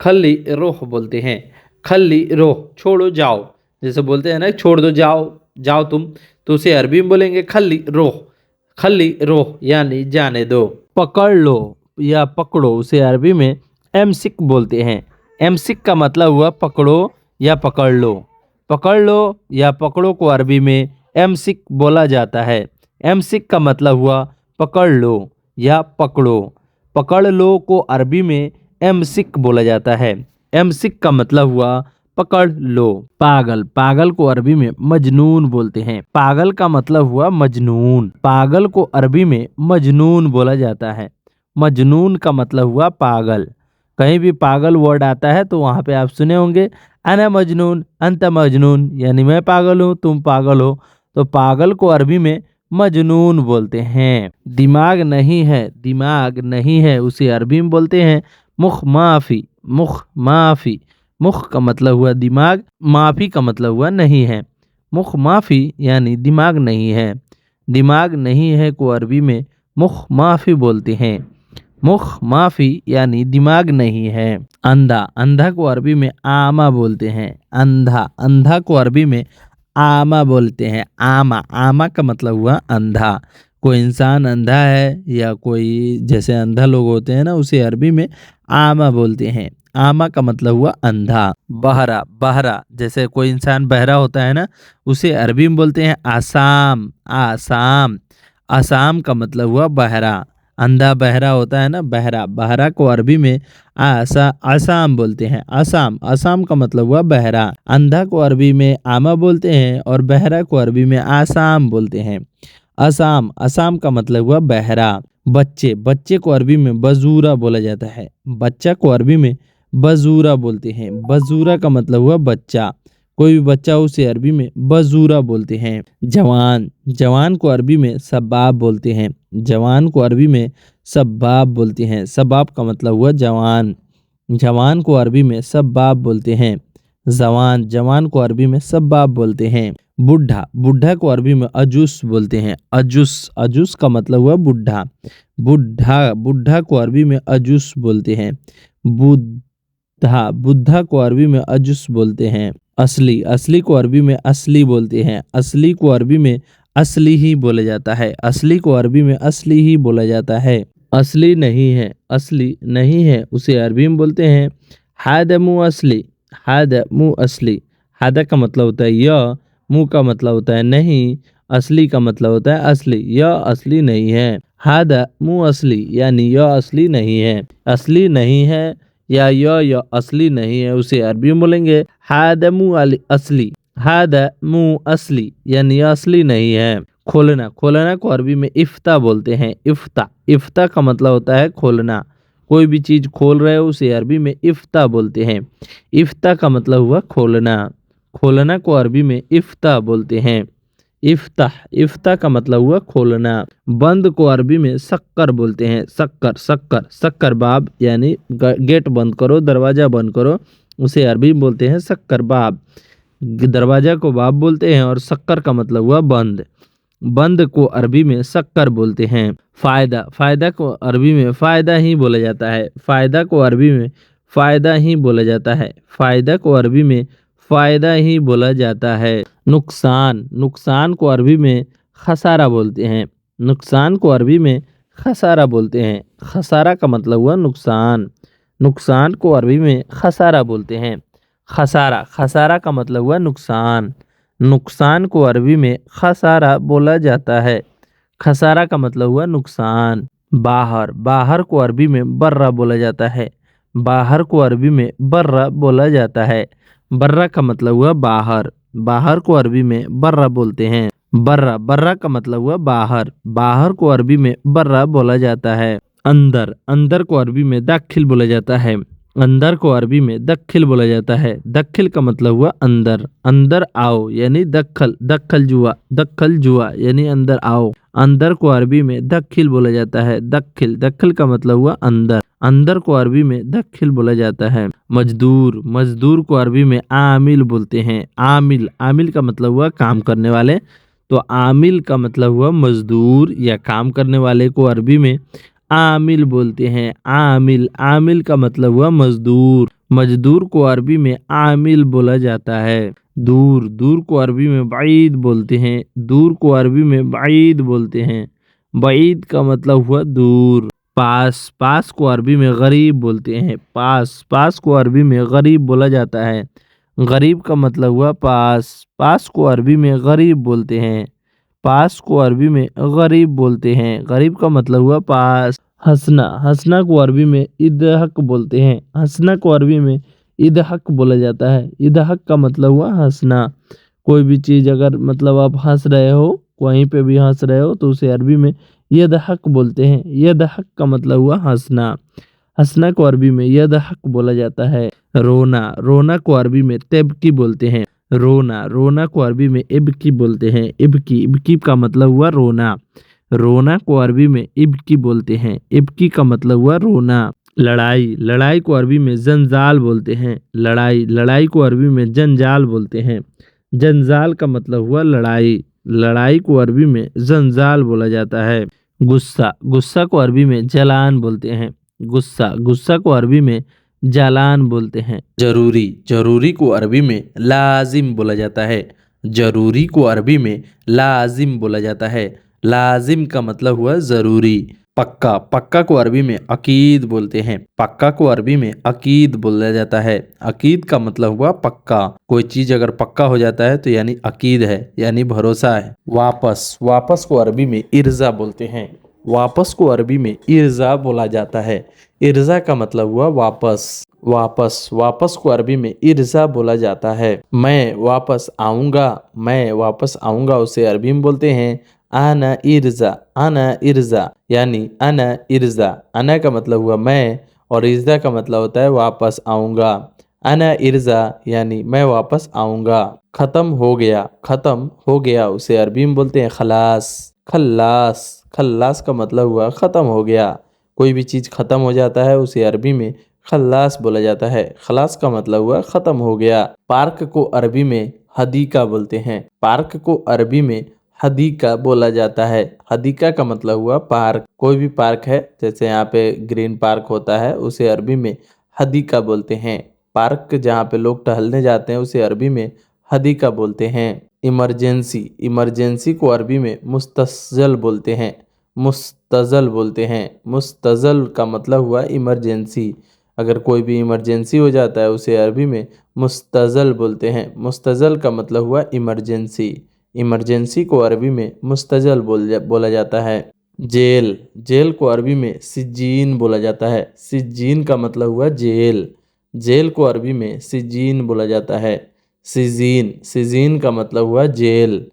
खल्ली रोह बोलते हैं। खल्ली रोह छोड़ो जाओ। जैसे बोलते हैं ना छोड़ दो जाओ, जाओ तुम, तो उसे अरबी में बोलेंगे खल्ली रोह। खल्ली रोह यानी जाने दो। पकड़ लो या पकड़ो उसे अरबी में एमसिक बोलते हैं। एमसिक का मतलब हुआ पकड़ो या पकड़ लो। पकड़ लो या पकड़ो को अरबी में एमसिक बोला जाता है। एमसिक का मतलब हुआ पकड़ लो या पकड़ो। पकड़ लो को अरबी में एमसिक बोला जाता है। एमसिक का मतलब हुआ पकड़ लो। पागल। पागल को अरबी में मजनून बोलते हैं। पागल का मतलब हुआ मजनून। पागल को अरबी में मजनून बोला जाता है। मजनून का मतलब हुआ पागल। कहीं भी पागल वर्ड आता है तो वहाँ पे आप सुने होंगे अना मजनून अंत मजनून, यानी मैं पागल हूँ तुम पागल हो। तो पागल को अरबी में मजनून बोलते हैं। दिमाग नहीं है। दिमाग नहीं है उसे अरबी में बोलते हैं मुख माफी। मुख माफी। मुख का मतलब हुआ दिमाग, माफी का मतलब हुआ नहीं है। मुख माफी यानी दिमाग नहीं है। दिमाग नहीं है को अरबी में मुख माफी बोलते हैं। मुख माफी यानी दिमाग नहीं है। अंधा। अंधा को अरबी में आमा बोलते हैं। अंधा। अंधा को अरबी में आमा बोलते हैं। आमा। आमा का मतलब हुआ अंधा। कोई इंसान अंधा है या कोई जैसे अंधा लोग होते हैं ना उसे अरबी में आमा बोलते हैं। आमा का मतलब हुआ अंधा। बहरा। बहरा जैसे कोई इंसान बहरा होता है ना उसे अरबी में बोलते हैं आसाम। आसाम। आसाम का मतलब हुआ बहरा। अंधा बहरा होता है ना बहरा। बहरा को अरबी में आसाम बोलते हैं। आसाम। आसाम का मतलब हुआ बहरा। अंधा को अरबी में आमा बोलते हैं और बहरा को अरबी में आसाम बोलते हैं। आसाम। आसाम का मतलब हुआ बहरा। बच्चे। बच्चे को अरबी में बजूरा बोला जाता है। बच्चा को अरबी में बजूरा बोलते हैं। बजूरा का मतलब हुआ बच्चा। कोई भी बच्चा उसे अरबी में बजूरा बोलते हैं। जवान। जवान को अरबी में सबाब बोलते हैं। जवान को अरबी में सबाब बोलते हैं। सबाब का मतलब हुआ जवान। जवान को अरबी में सबाब बोलते हैं। जवान। जवान को अरबी में सबाब बोलते हैं। बुढ़ा। बुढ़ा को अरबी में अजूस बोलते हैं। अजूस। अजूस का मतलब हुआ बुढ़ा। बुढ़ा। बुढ़ा को अरबी में अजूस बोलते हैं। बुद्धा। बुद्धा को अरबी में अजूस बोलते हैं। असली। असली को अरबी में असली बोलते हैं। असली को अरबी में असली ही बोला जाता है। असली को अरबी में असली ही बोला जाता है। असली नहीं है। असली नहीं है उसे अरबी में बोलते हैं हाद मुँह असली। हाद मुँह असली। हादा का मतलब होता है यह, मुँह का मतलब होता है नहीं, असली का मतलब होता है असली, यह असली नहीं है। हादा मु असली यानी यह असली नहीं है। असली नहीं है या यह असली नहीं है, उसे अरबी में बोलेंगे हादा मु असली। हादा मु असली यानी यह असली नहीं है। खोलना, खोलना को अरबी में इफ्ता बोलते हैं। इफ्ता, इफ्ता का मतलब होता है खोलना। कोई भी चीज खोल रहे हो उसे अरबी में इफ्ता बोलते हैं। इफ्ता का मतलब हुआ खोलना। खोलना को अरबी में इफ्ता बोलते हैं। इफ्ताह, इफ्ता का मतलब हुआ खोलना। बंद को अरबी में शक्कर बोलते हैं। शक्कर, शक्कर, शक्कर बाब यानी गेट बंद करो, दरवाजा बंद करो, उसे अरबी में बोलते हैं शक्कर बाब। दरवाजा को बाब बोलते हैं और शक्कर का मतलब हुआ बंद। बंद को अरबी में शक्कर बोलते हैं। फायदा, फायदा को अरबी में फायदा ही बोला जाता है। फायदा को अरबी में फायदा ही बोला जाता है। फायदा को अरबी में फायदा ही बोला जाता है। नुकसान, नुकसान को अरबी में खसारा बोलते हैं। नुकसान को अरबी में खसारा बोलते हैं। खसारा का मतलब हुआ नुकसान। नुकसान को अरबी में खसारा बोलते हैं। खसारा, खसारा का मतलब हुआ नुकसान। नुकसान को अरबी में खसारा बोला जाता है। खसारा का मतलब हुआ नुकसान। बाहर, बाहर को अरबी में बर्रा बोला जाता है। बाहर को अरबी में बर्रा बोला जाता है। बर्रा का मतलब हुआ बाहर। बाहर को अरबी में बर्रा बोलते हैं। बर्रा, बर्रा का मतलब हुआ बाहर। बाहर को अरबी में बर्रा बोला जाता है। अंदर, अंदर को अरबी में दाखिल बोला जाता है। अंदर को अरबी में दखिल बोला जाता है। दखिल का मतलब हुआ अंदर। अंदर आओ यानी दखल, दखल जुआ, दखल जुआ यानी अंदर आओ। अंदर को अरबी में दखिल बोला जाता है। दखिल, दखिल का मतलब हुआ अंदर। अंदर को अरबी में दखिल बोला जाता है। मजदूर, मजदूर को अरबी में आमिल बोलते हैं। आमिल, आमिल का मतलब हुआ काम करने वाले, तो आमिल का मतलब हुआ मजदूर या काम करने वाले को अरबी में आमिल बोलते हैं। आमिल, आमिल का मतलब हुआ मजदूर। मजदूर को अरबी में आमिल बोला जाता है। दूर, दूर को अरबी में बाईद बोलते हैं। दूर को अरबी में बाईद बोलते हैं। बाईद का मतलब हुआ दूर। पास, पास को अरबी में गरीब बोलते हैं। पास, पास को अरबी में गरीब बोला जाता है। गरीब का मतलब हुआ पास। पास को अरबी में गरीब बोलते हैं। पास को अरबी में गरीब बोलते हैं। गरीब का मतलब हुआ पास। हंसना, हंसना को अरबी में इदहक बोलते हैं। हंसना को अरबी में इदहक बोला जाता है। इदहक का मतलब हुआ हंसना। कोई भी चीज़ अगर मतलब आप हंस रहे हो, कहीं पे भी हंस रहे हो, तो उसे अरबी में यदहक बोलते हैं। यदहक का मतलब हुआ हंसना। हंसना को अरबी में यदहक बोला जाता है। रोना, रोना को अरबी में तेबकी बोलते हैं। रोना, रोना को अरबी में इबकी बोलते हैं। इबकी, इबकी का मतलब हुआ रोना। रोना को अरबी में इबकी बोलते हैं। इबकी का मतलब हुआ रोना। लड़ाई, लड़ाई को अरबी में जंजाल बोलते हैं। लड़ाई, लड़ाई को अरबी में जंजाल बोलते हैं। जंजाल का मतलब हुआ लड़ाई। लड़ाई को अरबी में जंजाल बोला जाता है। गुस्सा, गुस्सा को अरबी में जलान बोलते हैं। गुस्सा, गुस्सा को अरबी में जालान बोलते हैं। जरूरी, जरूरी को अरबी में लाजिम बोला जाता है। जरूरी को अरबी में लाजिम बोला जाता है। लाजिम का मतलब हुआ जरूरी। पक्का, पक्का को अरबी में अकीद बोलते हैं। पक्का को अरबी में अकीद बोला जाता है। अकीद का मतलब हुआ पक्का। कोई चीज अगर पक्का हो जाता है तो यानी अकीद है, यानी भरोसा है। वापस, वापस को अरबी में इर्जा बोलते हैं। वापस को अरबी में इर्जा बोला जाता है। इर्जा का मतलब हुआ वापस। वापस, वापस को अरबी में इर्जा बोला जाता है। मैं वापस आऊँगा, मैं वापस आऊँगा, उसे अरबी में बोलते हैं आना इर्जा। आना इर्जा यानी अना इर्जा। अना का मतलब हुआ मैं और इर्जा का मतलब होता है वापस आऊँगा। अना इर्जा यानी मैं वापस आऊँगा। ख़त्म हो गया, ख़त्म हो गया, उसे अरबी में बोलते हैं खलास। खल्लास, खल्लास का मतलब हुआ ख़त्म हो गया। कोई भी चीज़ ख़त्म हो जाता है उसे अरबी में खल्लास बोला जाता है। खलास का मतलब हुआ ख़त्म हो गया। पार्क को अरबी में हदीका बोलते हैं। पार्क को अरबी में हदीका बोला जाता है। हदीका का मतलब हुआ पार्क। कोई भी पार्क है, जैसे यहाँ पे ग्रीन पार्क होता है, उसे अरबी में हदीका बोलते हैं। पार्क जहाँ पे लोग टहलने जाते हैं उसे अरबी में हदीका बोलते हैं। इमरजेंसी, इमरजेंसी को अरबी में मुस्तज़ल बोलते हैं। मुस्तज़ल बोलते हैं। मुस्तज़ल का मतलब हुआ इमरजेंसी। अगर कोई भी इमरजेंसी हो जाता है उसे अरबी में मुस्तज़ल बोलते हैं। मुस्तज़ल का मतलब हुआ इमरजेंसी। इमरजेंसी को अरबी में मुस्तजल बोला जाता है। जेल, जेल को अरबी में सिज्जीन बोला जाता है। सिज्जीन का मतलब हुआ जेल, जेल को अरबी में सिज्जीन बोला जाता है। सिजीन, सिजीन का मतलब हुआ जेल।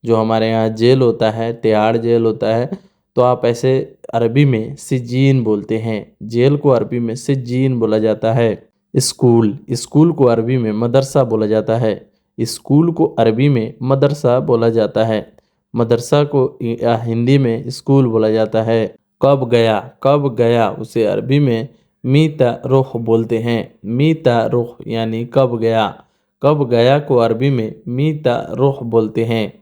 जो हमारे यहाँ जेल होता है, तिहाड़ जेल होता है, तो आप ऐसे अरबी में सिज्जीन बोलते हैं। जेल को अरबी में सिज्जीन बोला जाता है। स्कूल, स्कूल को अरबी में मदरसा बोला जाता है। स्कूल को अरबी में मदरसा बोला जाता है। मदरसा को हिंदी में स्कूल बोला जाता है। कब गया, कब गया उसे अरबी में मीता रुख बोलते हैं। मीता रुख यानी कब गया। कब गया को अरबी में मीता रुख बोलते हैं।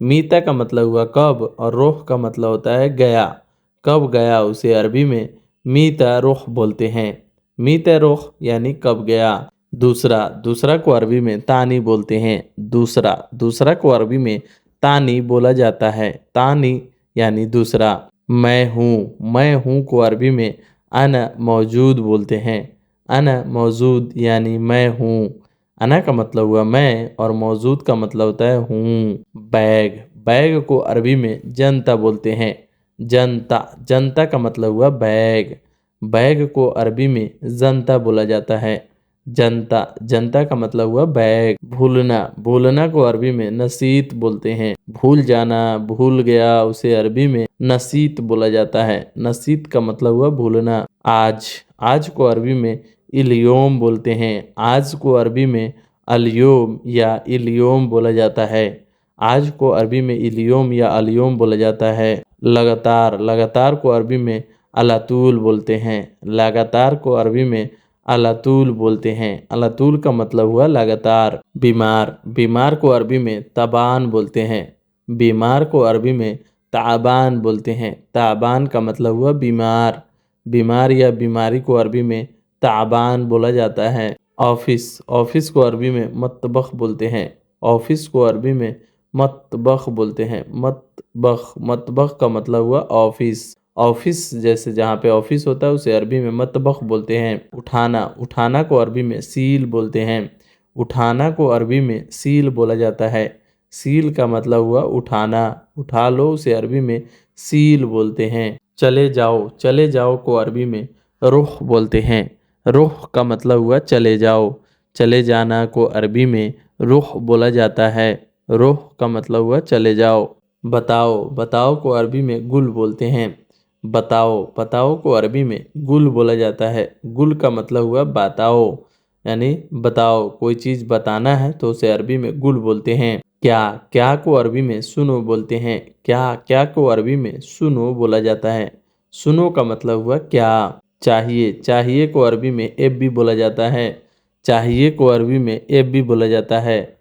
मीता का मतलब हुआ कब और रुख का मतलब होता है गया। कब गया उसे अरबी में मीता रुख बोलते हैं। मीता रुख यानी कब गया। दूसरा, दूसरा को अरबी में तानी बोलते हैं। दूसरा, दूसरा को अरबी में तानी बोला जाता है। तानी यानी दूसरा। मैं हूँ को अरबी में अना मौजूद बोलते हैं। अना मौजूद यानी मैं हूँ। अना का मतलब हुआ मैं और मौजूद का मतलब होता है हूँ। बैग, बैग को अरबी में जनता बोलते हैं। जनता, जनता का मतलब हुआ बैग। बैग को अरबी में जनता बोला जाता है। जनता, जनता का मतलब हुआ बैग। भूलना, भूलना को अरबी में नसीत बोलते हैं। भूल जाना, भूल गया उसे अरबी में नसीत बोला जाता है। नसीत का मतलब हुआ भूलना। आज, आज को अरबी में इलियोम बोलते हैं। आज को अरबी में अलियोम या इलियोम बोला जाता है। आज को अरबी में इलियोम या अलियोम बोला जाता है। लगातार, लगातार को अरबी में अलातूल बोलते हैं। लगातार को अरबी में अलातूल बोलते हैं। अलातूल का मतलब हुआ लगातार। बीमार, बीमार को अरबी में तबान बोलते हैं। बीमार को अरबी में ताबान बोलते हैं। ताबान का मतलब हुआ बीमार। बीमार या बीमारी को अरबी में ताबान बोला जाता है। ऑफिस, ऑफिस को अरबी में मतबख बोलते हैं। ऑफिस को अरबी में मतबख बोलते हैं। मतबख, मतबख का मतलब हुआ ऑफिस। ऑफिस जैसे जहाँ पे ऑफिस होता है उसे अरबी में मतबख बोलते हैं। उठाना, उठाना को अरबी में सील बोलते हैं। उठाना को अरबी में सील बोला जाता है। सील का मतलब हुआ उठाना। उठा लो उसे अरबी में सील बोलते हैं। चले जाओ, चले जाओ को अरबी में रुख बोलते हैं। रुख का मतलब हुआ चले जाओ। चले जाना को अरबी में रुख बोला जाता है। रुख का मतलब हुआ चले जाओ। बताओ, बताओ को अरबी में गुल बोलते हैं। बताओ, बताओ को अरबी में गुल बोला जाता है। गुल का मतलब हुआ बताओ, यानी बताओ, कोई चीज़ बताना है तो उसे अरबी में गुल बोलते हैं। क्या, क्या को अरबी में सुनो बोलते हैं। क्या, क्या को अरबी में सुनो बोला जाता है। सुनो का मतलब हुआ क्या। चाहिए, चाहिए को अरबी में एब भी बोला जाता है। चाहिए को अरबी में एब भी बोला जाता है।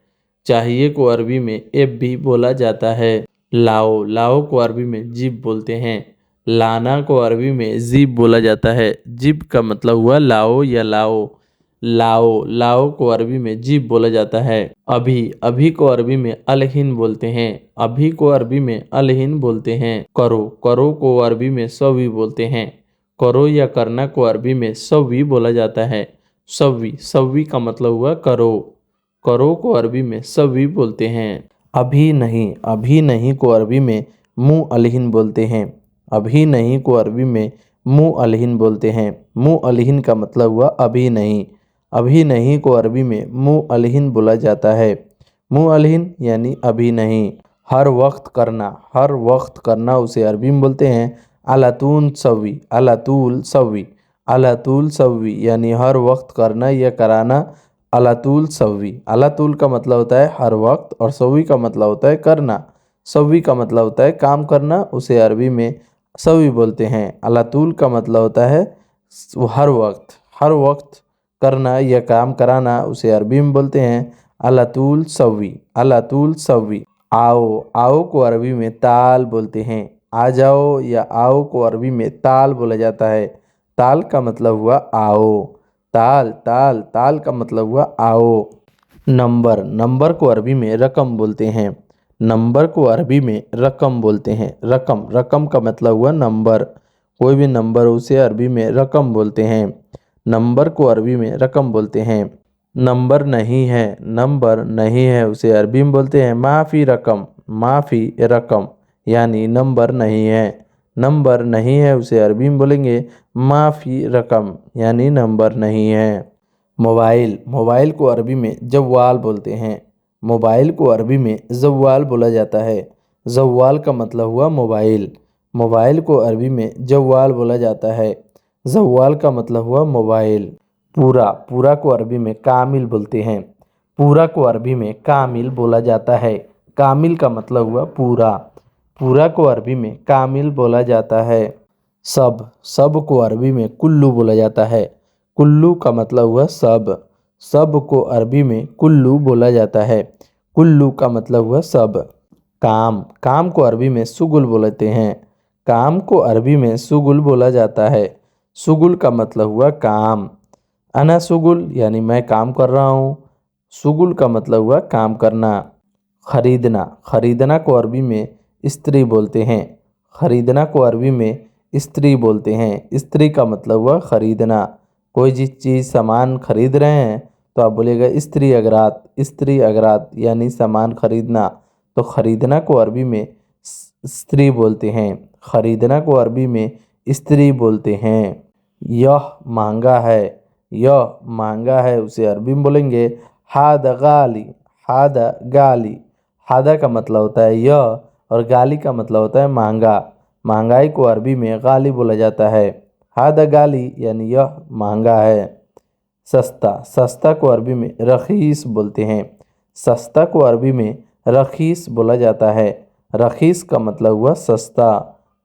चाहिए को अरबी में एब भी बोला जाता है। लाओ, लाओ को अरबी में जिब बोलते हैं। लाना को अरबी में जिब बोला जाता है। जिब का मतलब हुआ लाओ या लाओ। लाओ, लाओ को अरबी में जिब बोला जाता है। अभी, अभी को अरबी में अलहिन बोलते हैं। अभी को अरबी में अलहिन बोलते हैं। करो, करो को अरबी में सवी बोलते हैं। करो या करना को अरबी में सवी बोला जाता है। सवी, सवी का मतलब हुआ करो। करो को अरबी में सवी बोलते हैं। अभी नहीं, अभी नहीं को अरबी में मुँह अलहिन बोलते हैं। अभी नहीं को अरबी में मुँह अलहिन बोलते हैं। मुँह अलहिन का मतलब हुआ अभी नहीं। अभी नहीं को अरबी में मुँह अलहिन बोला जाता है। मुँह अलहिन यानी अभी नहीं। हर वक्त करना, हर वक्त करना उसे अरबी में बोलते हैं अलातून सवी। अलातूल सवी, अलातूल सवी यानी हर वक्त करना या कराना। अलातूल सवी, अलातूल का मतलब होता है हर वक्त और सवी का मतलब होता है करना। सवी का मतलब होता है काम करना, उसे अरबी में सवी बोलते हैं। अलातूल का मतलब होता है हर वक्त, हर वक्त करना या काम कराना, उसे अरबी में बोलते हैं अलातूल सवी। अलातूल सवी। आओ, आओ को अरबी में ताल बोलते हैं। आ जाओ या आओ को अरबी में ताल बोला जाता है। ताल का मतलब हुआ आओ। ताल, ताल, ताल का मतलब हुआ आओ। नंबर, नंबर को अरबी में रकम बोलते हैं। नंबर को अरबी में रकम बोलते हैं। रकम, रकम का मतलब हुआ नंबर। कोई भी नंबर उसे अरबी में रकम बोलते हैं। नंबर को अरबी में रकम बोलते हैं। नंबर नहीं है, नंबर नहीं है उसे अरबी में बोलते हैं माफ़ी रकम, माफ़ी रकम यानी नंबर नहीं है। नंबर नहीं है उसे अरबी में बोलेंगे माफ़ी रकम यानी नंबर नहीं है। मोबाइल, मोबाइल को अरबी में जव्वाल बोलते हैं। मोबाइल को अरबी में जव्वाल बोला जाता है। जव्वाल का मतलब हुआ मोबाइल। मोबाइल को अरबी में जव्वाल बोला जाता है। जव्वाल का मतलब हुआ मोबाइल। पूरा, पूरा को अरबी में कामिल बोलते हैं। पूरा को अरबी में कामिल बोला जाता है। कामिल का मतलब हुआ पूरा। पूरा को अरबी में कामिल बोला जाता है। सब, सब को अरबी में कुल्लू बोला जाता है। कुल्लू का मतलब हुआ सब। सब को अरबी में कुल्लू बोला जाता है। कुल्लू का मतलब हुआ सब। काम, काम को अरबी में सुगुल बोलते हैं। काम को अरबी में सुगुल बोला जाता है। सुगुल का मतलब हुआ काम। अना सुगुल यानी मैं काम कर रहा हूँ। सुगुल का मतलब हुआ काम करना। खरीदना, खरीदना को अरबी में स्त्री बोलते हैं। खरीदना को अरबी में स्त्री बोलते हैं। स्त्री का मतलब हुआ खरीदना। कोई जिस चीज़ सामान खरीद रहे हैं तो आप बोलेगा स्त्री अगरात, स्त्री अगरात यानी सामान खरीदना। तो खरीदना को अरबी में स्त्री बोलते हैं। खरीदना को अरबी में स्त्री बोलते हैं। यह महंगा है, यह महंगा है उसे अरबी में बोलेंगे हादा गाली, हादा गाली। हादा का मतलब होता है यह और गाली का मतलब होता है महंगा। महंगाई को अरबी में गाली बोला जाता है। हादा गाली यानी यह महंगा है। सस्ता, सस्ता को अरबी में रखीस बोलते हैं। सस्ता को अरबी में रखीस बोला जाता है। रखीस का मतलब हुआ सस्ता।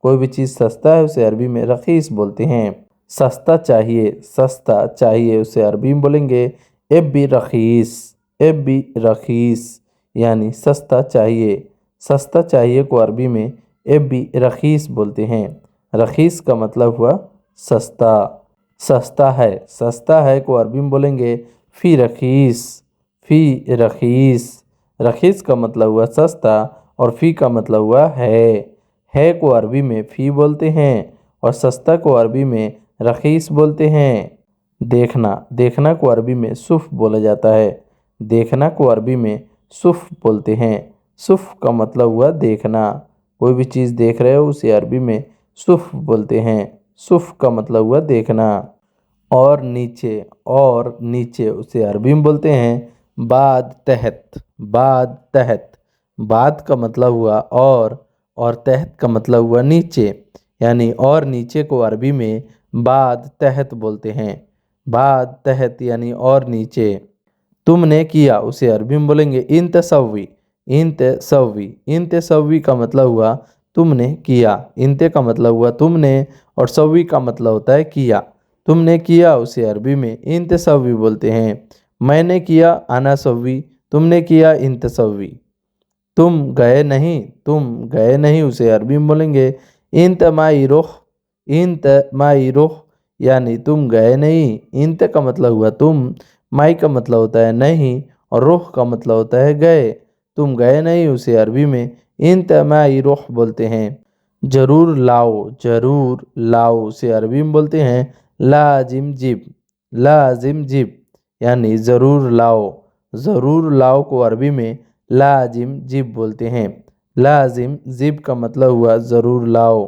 कोई भी चीज़ सस्ता है उसे अरबी में रखीस बोलते हैं। सस्ता चाहिए, सस्ता चाहिए उसे अरबी में बोलेंगे एब्बी रखीस, एब्बी रखीस यानी सस्ता चाहिए। सस्ता चाहिए को अरबी में एब्बी रखीस बोलते हैं। रखीस का मतलब हुआ सस्ता। सस्ता है, सस्ता है को अरबी में बोलेंगे फ़ी रखीस, फ़ी रखीस। रखीस का मतलब हुआ सस्ता और फ़ी का मतलब हुआ है को अरबी में फ़ी बोलते हैं और सस्ता को अरबी में रखीस बोलते हैं। देखना, देखना को अरबी में सुफ़ बोला जाता है। देखना को अरबी में सुफ़ बोलते हैं। सुफ़ का मतलब हुआ देखना। कोई भी चीज़ देख रहे हो उसे अरबी में सुफ़ बोलते हैं। सुफ़ का मतलब हुआ देखना। और नीचे, और नीचे उसे अरबी में बोलते हैं बाद तहत, बाद तहत। बाद का मतलब हुआ और तहत का मतलब हुआ नीचे यानी और नीचे को अरबी में बाद तहत बोलते हैं। बाद तहत यानी और नीचे। तुमने किया उसे अरबी में बोलेंगे इन तसव्वी, इन तसव्वी। इन तसव्वी का मतलब हुआ तुमने किया। इंते का मतलब हुआ तुमने और सव्वी का मतलब होता है किया। तुमने किया उसे अरबी में इन तसव्वी बोलते हैं। मैंने किया अना सव्वी, तुमने किया इन तसव्वी। तुम गए नहीं, तुम गए नहीं उसे अरबी में बोलेंगे इन तमाई रुख, इन तमाई रुख यानी तुम गए नहीं। इंत का मतलब हुआ तुम, माई का मतलब होता है नहीं और रुख का मतलब होता है गए। तुम गए नहीं उसे अरबी में इन तमाई रुख बोलते हैं। ज़रूर लाओ, ज़रूर लाओ उसे अरबी में बोलते हैं लाजिम जिब, लाजिम जिब यानी ज़रूर लाओ। ज़रूर लाओ को अरबी में लाजिम जिब बोलते हैं। लाजिम जिब का मतलब हुआ ज़रूर लाओ।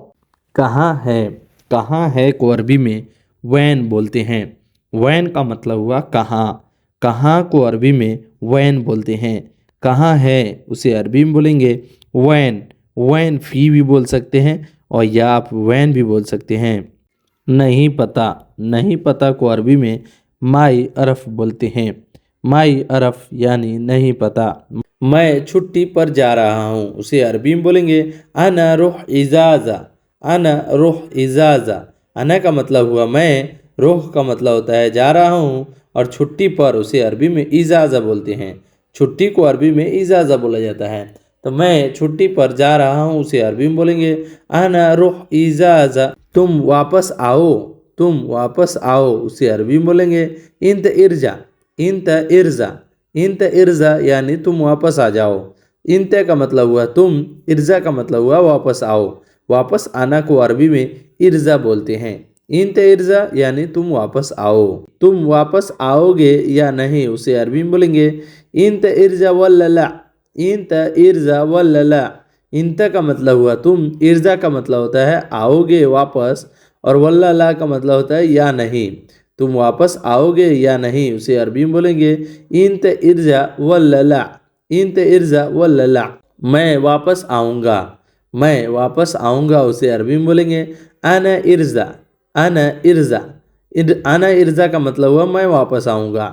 कहाँ है, कहाँ है को अरबी में वैन बोलते हैं। वैन का मतलब हुआ कहाँ। कहाँ को अरबी में वैन बोलते हैं। कहाँ है उसे अरबी में बोलेंगे वैन। वैन फ़ी भी बोल सकते हैं और या आप वैन भी बोल सकते हैं। नहीं पता, नहीं पता को अरबी में माई अरफ बोलते हैं। माई अरफ यानी नहीं पता। मैं छुट्टी पर जा रहा हूँ उसे अरबी में बोलेंगे अना रुह इजाज़ा, अना रुह इजाज़ा। अना का मतलब हुआ मैं, रुह का मतलब होता है जा रहा हूँ और छुट्टी पर उसे अरबी में इजाज़ा बोलते हैं। छुट्टी को अरबी में इजाज़ा बोला जाता है। तो मैं छुट्टी पर जा रहा हूँ उसे अरबी में बोलेंगे अना रुह इजाज़ा। तुम वापस आओ, तुम वापस आओ उसे अरबी में बोलेंगे इंत इर्जा, इंत इर्जा। इंत इर्जा यानी तुम वापस आ जाओ। इंत का मतलब हुआ तुम, इर्जा का मतलब हुआ वापस आओ। वापस आना को अरबी में इर्जा बोलते हैं। इंत इर्जा यानी तुम वापस आओ, तुम वापस आओगे या नहीं उसे अरबी में बोलेंगे इंत इर्जा वल्लला, इंत इर्जा वल्लला। इंत का मतलब हुआ तुम, इर्जा का मतलब होता है आओगे वापस, और वल्लला का मतलब होता है या नहीं, तुम वापस आओगे या नहीं उसे अरबी में बोलेंगे इंत इर्जा वल्लला, इंत इर्जा वल्लला। मैं वापस आऊँगा, मैं वापस आऊँगा उसे अरबी में बोलेंगे अना इर्जा, अना इर्जा। अना इर्जा का मतलब हुआ मैं वापस आऊँगा,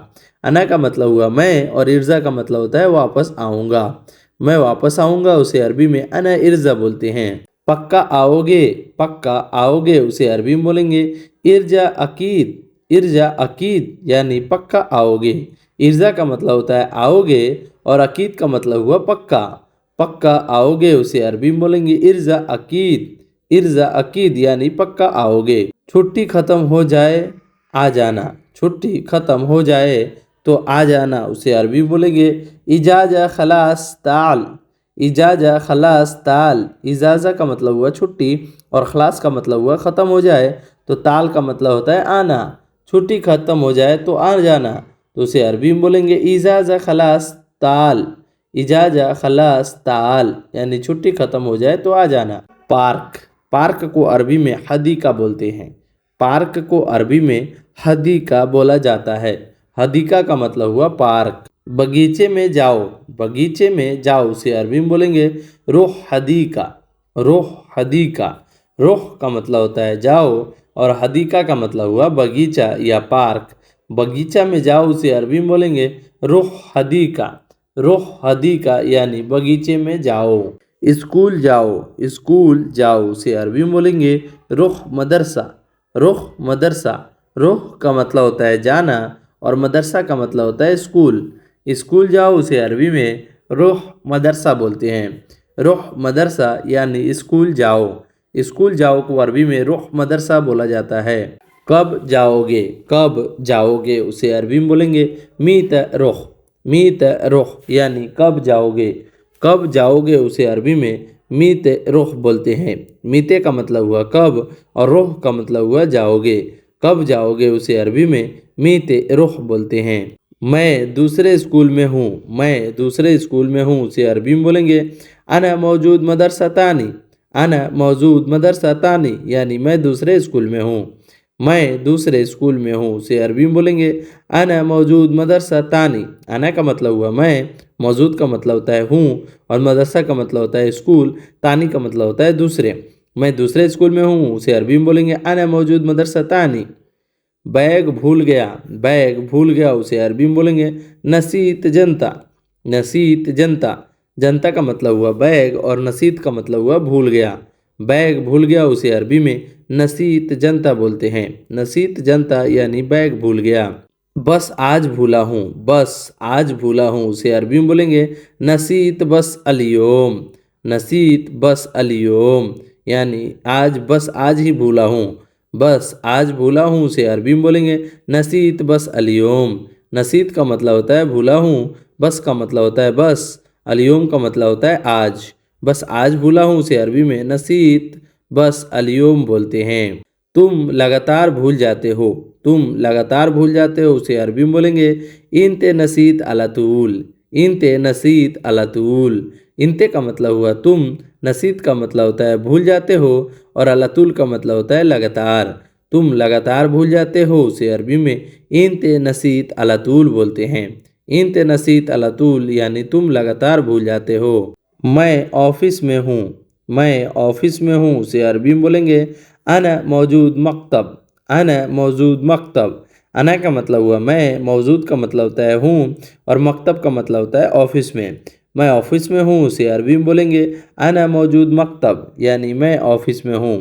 अना का मतलब हुआ मैं, और इर्जा का मतलब होता है वापस आऊँगा। मैं वापस आऊँगा उसे अरबी में अना इर्जा बोलते हैं। पक्का आओगे, पक्का आओगे उसे अरबी में बोलेंगे इर्जा अकीद, इर्जा अकीद यानी पक्का आओगे। इर्जा का मतलब होता है आओगे, और अकीद का मतलब हुआ पक्का, पक्का आओगे उसे अरबी में बोलेंगे इर्जा अकीद, इर्जा अकीद यानी पक्का आओगे। छुट्टी ख़त्म हो जाए आ जाना, छुट्टी ख़त्म हो जाए तो आ जाना उसे अरबी में बोलेंगे इजाज़ा खलास ताल, इजाज़ा खलास ताल। इजाज़ा का मतलब हुआ छुट्टी, और खलास का मतलब हुआ ख़त्म हो जाए, तो ताल का मतलब होता है आना। छुट्टी ख़त्म हो जाए तो आ जाना, तो उसे अरबी में बोलेंगे इजाज़ा खलास ताल, इजाज़ा खलास ताल यानी छुट्टी ख़त्म हो जाए तो आ जाना। पार्क, पार्क को अरबी में हदीका बोलते हैं, पार्क को अरबी में हदीका बोला जाता है। हदीका का मतलब हुआ पार्क। बगीचे में जाओ, बगीचे में जाओ उसे अरबी में बोलेंगे रोह हदीका, रोह हदीका। रोह का मतलब होता है जाओ, और हदीका का मतलब हुआ बगीचा या पार्क। बगीचा में जाओ उसे अरबी में बोलेंगे रोह हदीका, रोह हदीका यानी बगीचे में जाओ। स्कूल जाओ, स्कूल जाओ उसे अरबी में बोलेंगे रुख मदरसा, रुख मदरसा। रुख का मतलब होता है जाना, और मदरसा का मतलब होता है स्कूल। स्कूल जाओ उसे अरबी में रुख मदरसा बोलते हैं। रुख मदरसा यानी स्कूल जाओ। स्कूल जाओ को अरबी में रुख मदरसा बोला जाता है। कब जाओगे, कब जाओगे उसे अरबी में बोलेंगे मीत रुख, मीत रुख यानी कब जाओगे। कब जाओगे उसे अरबी में मीत रुख बोलते हैं। मीते का मतलब हुआ कब, और रुख का मतलब हुआ जाओगे। कब जाओगे उसे अरबी में मीते रुख बोलते हैं। मैं दूसरे स्कूल में हूँ, मैं दूसरे स्कूल में हूँ उसे अरबी में बोलेंगे अना मौजूद मदरसा तानी, अना मौजूद मदरसा तानी यानी मैं दूसरे स्कूल में हूँ। मैं दूसरे स्कूल में हूँ उसे अरबी में बोलेंगे अना मौजूद मदरसा तानी। अना का मतलब हुआ मैं, मौजूद का मतलब होता है हूँ, और मदरसा का मतलब होता है स्कूल, तानी का मतलब होता है दूसरे। मैं दूसरे स्कूल में हूँ उसे अरबी में बोलेंगे अना मौजूद मदरसा तानी। बैग भूल गया, बैग भूल गया उसे अरबी में बोलेंगे नसीत जनता, नसीत जनता। जनता का मतलब हुआ बैग, और नसीत का मतलब हुआ भूल गया। बैग भूल गया उसे अरबी में नसीत जनता बोलते हैं। नसीत जनता यानी बैग भूल गया। बस आज भूला हूँ, बस आज भूला हूँ उसे अरबी में बोलेंगे नसीत बस अलियोम, नसीत बस अलियोम यानी आज बस आज ही भूला हूँ। बस आज भूला हूँ उसे अरबी में बोलेंगे नसीत बस अलियोम। नसीत का मतलब होता है भूला हूँ, बस का मतलब होता है बस, अलियोम का मतलब होता है आज। बस आज भूला हूँ उसे अरबी में नसीत बस अलियोम बोलते हैं। तुम लगातार भूल जाते हो, तुम लगातार भूल जाते हो उसे अरबी में बोलेंगे इंते नसीत अलातूल, इंते नसीत अलातूल। इंते का मतलब हुआ तुम, नसीत का मतलब होता है भूल जाते हो, और अलातूल का मतलब होता है लगातार। तुम लगातार भूल जाते हो उसे अरबी में इंते नसीत अलातूल बोलते हैं। इंते नसीत अलातूल यानी तुम लगातार भूल जाते हो। मैं ऑफिस में हूँ, मैं ऑफिस में हूँ उसे अरबी में बोलेंगे अना मौजूद मकतब, अना मौजूद मकतब। अना का मतलब हुआ मैं, मौजूद का मतलब होता है हूँ, और मकतब का मतलब होता है ऑफिस में। मैं ऑफिस में हूँ उसे अरबी में बोलेंगे अना मौजूद मकतब यानी मैं ऑफिस में हूँ।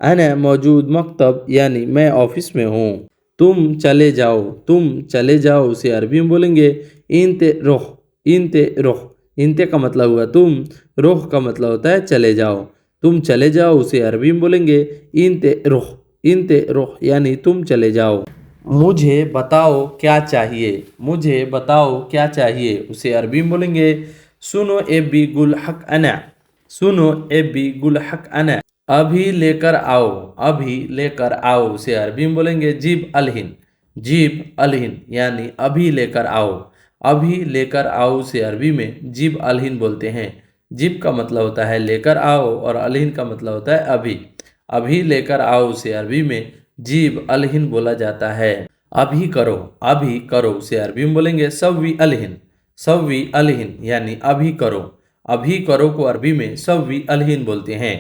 अना मौजूद मकतब यानी मैं ऑफिस में हूँ। तुम चले जाओ, तुम चले जाओ उसे अरबी में बोलेंगे इंते रुख, इंते रुख। इंते का मतलब हुआ तुम, रुख का मतलब होता है चले जाओ। तुम चले जाओ उसे अरबी में बोलेंगे इंते रुख, इंते रुख यानी तुम चले जाओ। मुझे बताओ क्या चाहिए, मुझे बताओ क्या चाहिए उसे अरबी में बोलेंगे सुनो एबी गुल हक अना, सुनो एबी गुल हक अना। अभी लेकर आओ, अभी लेकर आओ उसे अरबी में बोलेंगे जीब अलहिन, जीब अलहिन यानी अभी लेकर आओ। अभी लेकर आओ से अरबी में जीब अलहिन बोलते हैं। जीब का मतलब होता है लेकर आओ और अलहिन का मतलब होता है अभी। अभी लेकर आओ से अरबी में जीब अलहिन बोला जाता है। अभी करो से अरबी में बोलेंगे सव्वी अलहिन, सव्वी अलहिन यानी अभी करो। अभी करो को अरबी में सव्वी अलहिन बोलते हैं।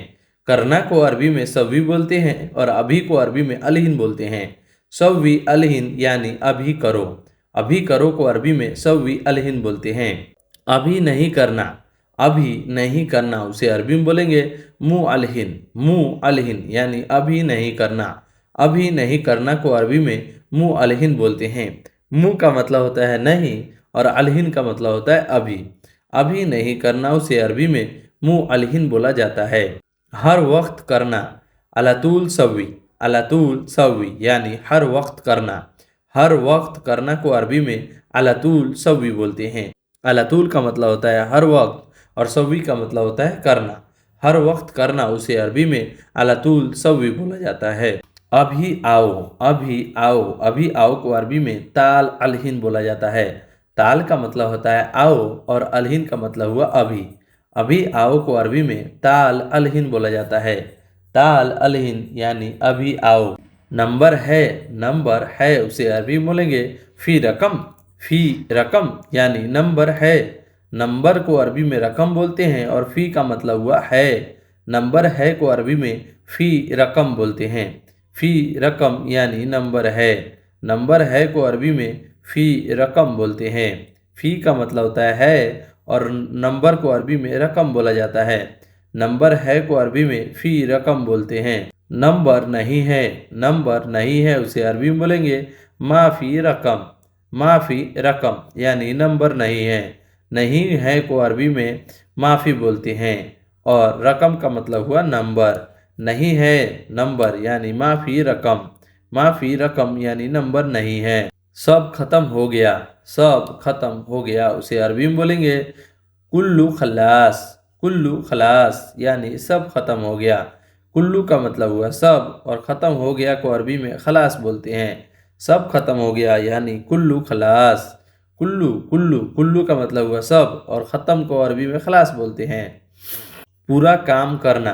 करना को अरबी में सव्वी बोलते हैं और अभी को अरबी में अलहिन बोलते हैं। सव्वी अलहिन यानी अभी करो। अभी करो को अरबी में सव्वी अलहिन बोलते हैं। अभी नहीं करना, अभी नहीं करना उसे अरबी में बोलेंगे मुँह अलहिन, मुँह अलहिन यानी अभी नहीं करना। अभी नहीं करना को अरबी में मुँह अलहिन बोलते हैं। मुँह का मतलब होता है नहीं और अलहिन का मतलब होता है अभी। अभी नहीं करना उसे अरबी में मुँह अलहिन बोला जाता है। हर वक्त करना, अलातूल सव्वी, अलातूल सव्वी यानी हर वक्त करना। हर वक्त करना को अरबी में अलातूल सव्वी बोलते हैं। अलातूल का मतलब होता है हर वक्त और सव्वी का मतलब होता है करना। हर वक्त करना उसे अरबी में अलातूल सव्वी बोला जाता है। अभी आओ, अभी आओ, अभी आओ को अरबी में ताल अलहिन बोला जाता है। ताल का मतलब होता है आओ और अलहिन का मतलब हुआ अभी। अभी आओ को अरबी में ताल अलहिन बोला जाता है। ताल अलहिन यानी अभी आओ। नंबर है उसे अरबी में बोलेंगे फी रकम, फी रकम यानी नंबर है। नंबर को अरबी में रकम बोलते हैं और फी का मतलब हुआ है। नंबर है को अरबी में फी रकम बोलते हैं। फी रकम यानी नंबर है। नंबर है को अरबी में फी रकम बोलते हैं। फी का मतलब होता है और नंबर को अरबी में रकम बोला जाता है। नंबर है को अरबी में फी रकम बोलते हैं। नंबर नहीं है, नंबर नहीं है उसे अरबी में बोलेंगे माफ़ी रकम, माफ़ी रकम यानी नंबर नहीं है। नहीं है को अरबी में माफ़ी बोलते हैं और रकम का मतलब हुआ नंबर। नहीं है नंबर यानी माफ़ी रकम, माफ़ी रकम यानी नंबर नहीं है। सब खत्म हो गया, सब खत्म हो गया उसे अरबी में बोलेंगे कुल्लू खलास, कुल्लू खलास यानी सब खत्म हो गया। कुल्लू का मतलब हुआ सब और ख़त्म हो गया को अरबी में खलास बोलते हैं। सब खत्म हो गया यानी कुल्लू खलास। कुल्लू कुल्लू कुल्लू का मतलब हुआ सब और ख़त्म को अरबी में खलास बोलते हैं। पूरा काम करना,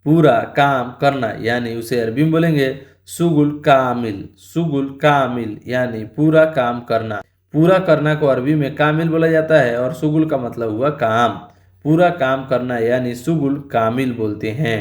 पूरा काम करना यानी उसे अरबी में बोलेंगे सुगुल कामिल, सुगुल कामिल यानी पूरा काम करना। पूरा करना को अरबी में कामिल बोला जाता है और सुगुल का मतलब हुआ काम। पूरा काम करना यानी सुगुल कामिल बोलते हैं।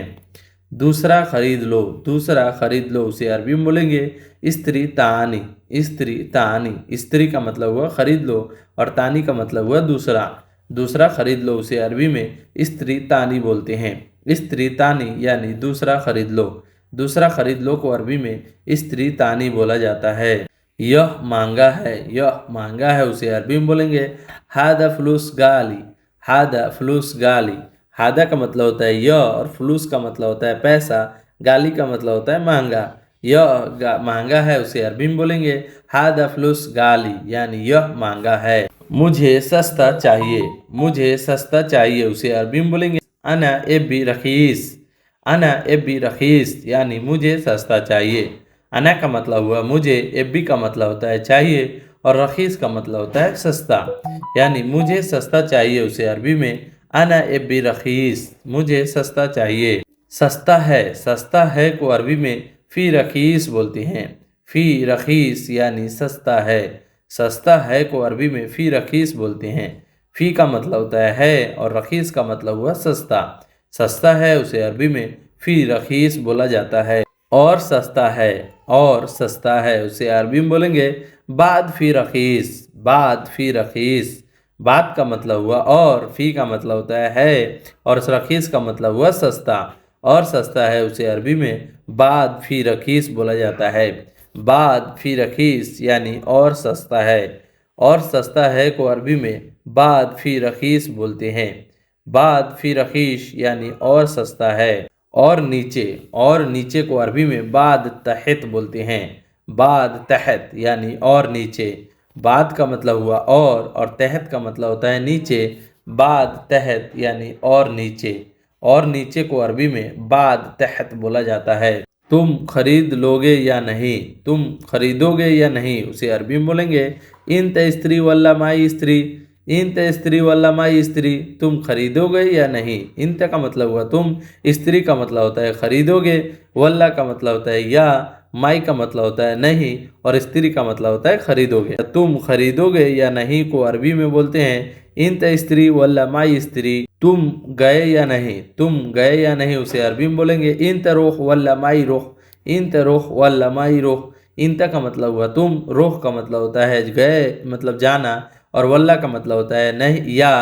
दूसरा खरीद लो, दूसरा खरीद लो उसे अरबी में बोलेंगे इस्त्री तानी, इस्त्री तानी। इस्त्री का मतलब हुआ खरीद लो और तानी का मतलब हुआ दूसरा। दूसरा खरीद लो उसे अरबी में इस्त्री तानी बोलते हैं। इस्त्री तानी यानी दूसरा खरीद लो। दूसरा खरीद लो को अरबी में इस्त्री तानी बोला जाता है। यह महंगा है, यह महंगा है उसे अरबी में बोलेंगे हादा फ्लूस गाली, हादा फ्लूस गाली। हादा का मतलब होता है यह और फ्लूस का मतलब होता है पैसा, गाली का मतलब होता है महंगा। यह महंगा है उसे अरबी में बोलेंगे हादा फ्लूस गाली यानी यह महंगा है। मुझे सस्ता चाहिए, मुझे सस्ता चाहिए उसे अरबी में बोलेंगे अना एबी रखीस, अना एबी रखीस यानी मुझे सस्ता चाहिए। अना का मतलब हुआ मुझे, एबी का मतलब होता है चाहिए और रखीस का मतलब होता है सस्ता। यानी मुझे सस्ता चाहिए उसे अरबी में अना एबी रखीस, मुझे सस्ता चाहिए। सस्ता है को अरबी में फ़ी रखीस बोलते हैं। फ़ी रखीस यानी सस्ता है। सस्ता है को अरबी में फ़ी रखीस बोलते हैं। फ़ी का मतलब होता है और रखीस का मतलब हुआ सस्ता। सस्ता है उसे अरबी में फ़ी रखीस बोला जाता है। और सस्ता है, और सस्ता है उसे अरबी में बोलेंगे बाद फ़ी रखीस, बाद फ़ी रखीस। बाद का मतलब हुआ और, फ़ी का मतलब होता है और रखीस का मतलब हुआ सस्ता। और सस्ता है उसे अरबी में बाद फ़ी रखीस बोला जाता है। बाद फ़ी रखीस यानी और सस्ता है। और सस्ता है को अरबी में बाद फ़ी रखीस बोलते हैं। बाद फ़ी रखीस यानी और सस्ता है। और नीचे को अरबी में बाद तहत बोलते हैं। बाद तहत यानी और नीचे। बाद का मतलब हुआ और तहत का मतलब होता है नीचे। बाद तहत यानी और नीचे। اور نیچے کو عربی میں بعد تحت بولا جاتا ہے۔ تم خرید لوگے یا نہیں، تم خریدو گے یا نہیں، اسے عربی میں بولیں گے انت استری ولا مائی استری، انت استری ولا مائی استری، تم خریدو گے یا نہیں۔ انت کا مطلب ہوا تم، استری کا مطلب ہوتا ہے خریدو گے، ولا کا مطلب ہوتا ہے یا، مائی کا مطلب ہوتا ہے نہیں، اور استری کا مطلب ہوتا ہے خریدو گے۔ تم خریدو گے یا نہیں کو عربی میں بولتے ہیں انت استری ولا مائی استری، تم گئے یا نہیں، تم گئے یا نہیں، اسے عربی میں بولیں گے انت روح ولا مائی روح، انت روح ولا مائی روح۔ انت کا مطلب ہوا تم، روح کا مطلب ہوتا ہے گئے مطلب جانا، اور ولا کا مطلب ہوتا ہے نہیں یا،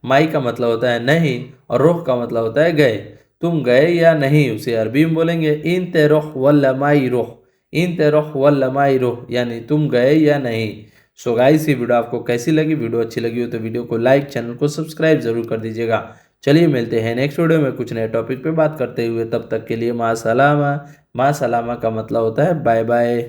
مائی کا مطلب ہوتا ہے نہیں، اور روح کا مطلب ہوتا ہے گئے۔ تم گئے یا نہیں، اسے عربی میں بولیں گے انت روح ولا مائی روح، انت روح ولا مائی روح، یعنی تم گئے یا نہیں۔ سو گائس یہ ویڈیو آپ کو کیسی لگی؟ ویڈیو اچھی لگی ہو تو ویڈیو کو لائک، چینل کو سبسکرائب ضرور کر دیجیے گا۔ چلیے ملتے ہیں نیکسٹ ویڈیو میں کچھ نئے ٹاپک پہ بات کرتے ہوئے، تب تک کے لیے مع السلامہ۔ مع السلامہ کا مطلب ہوتا ہے بائے بائے۔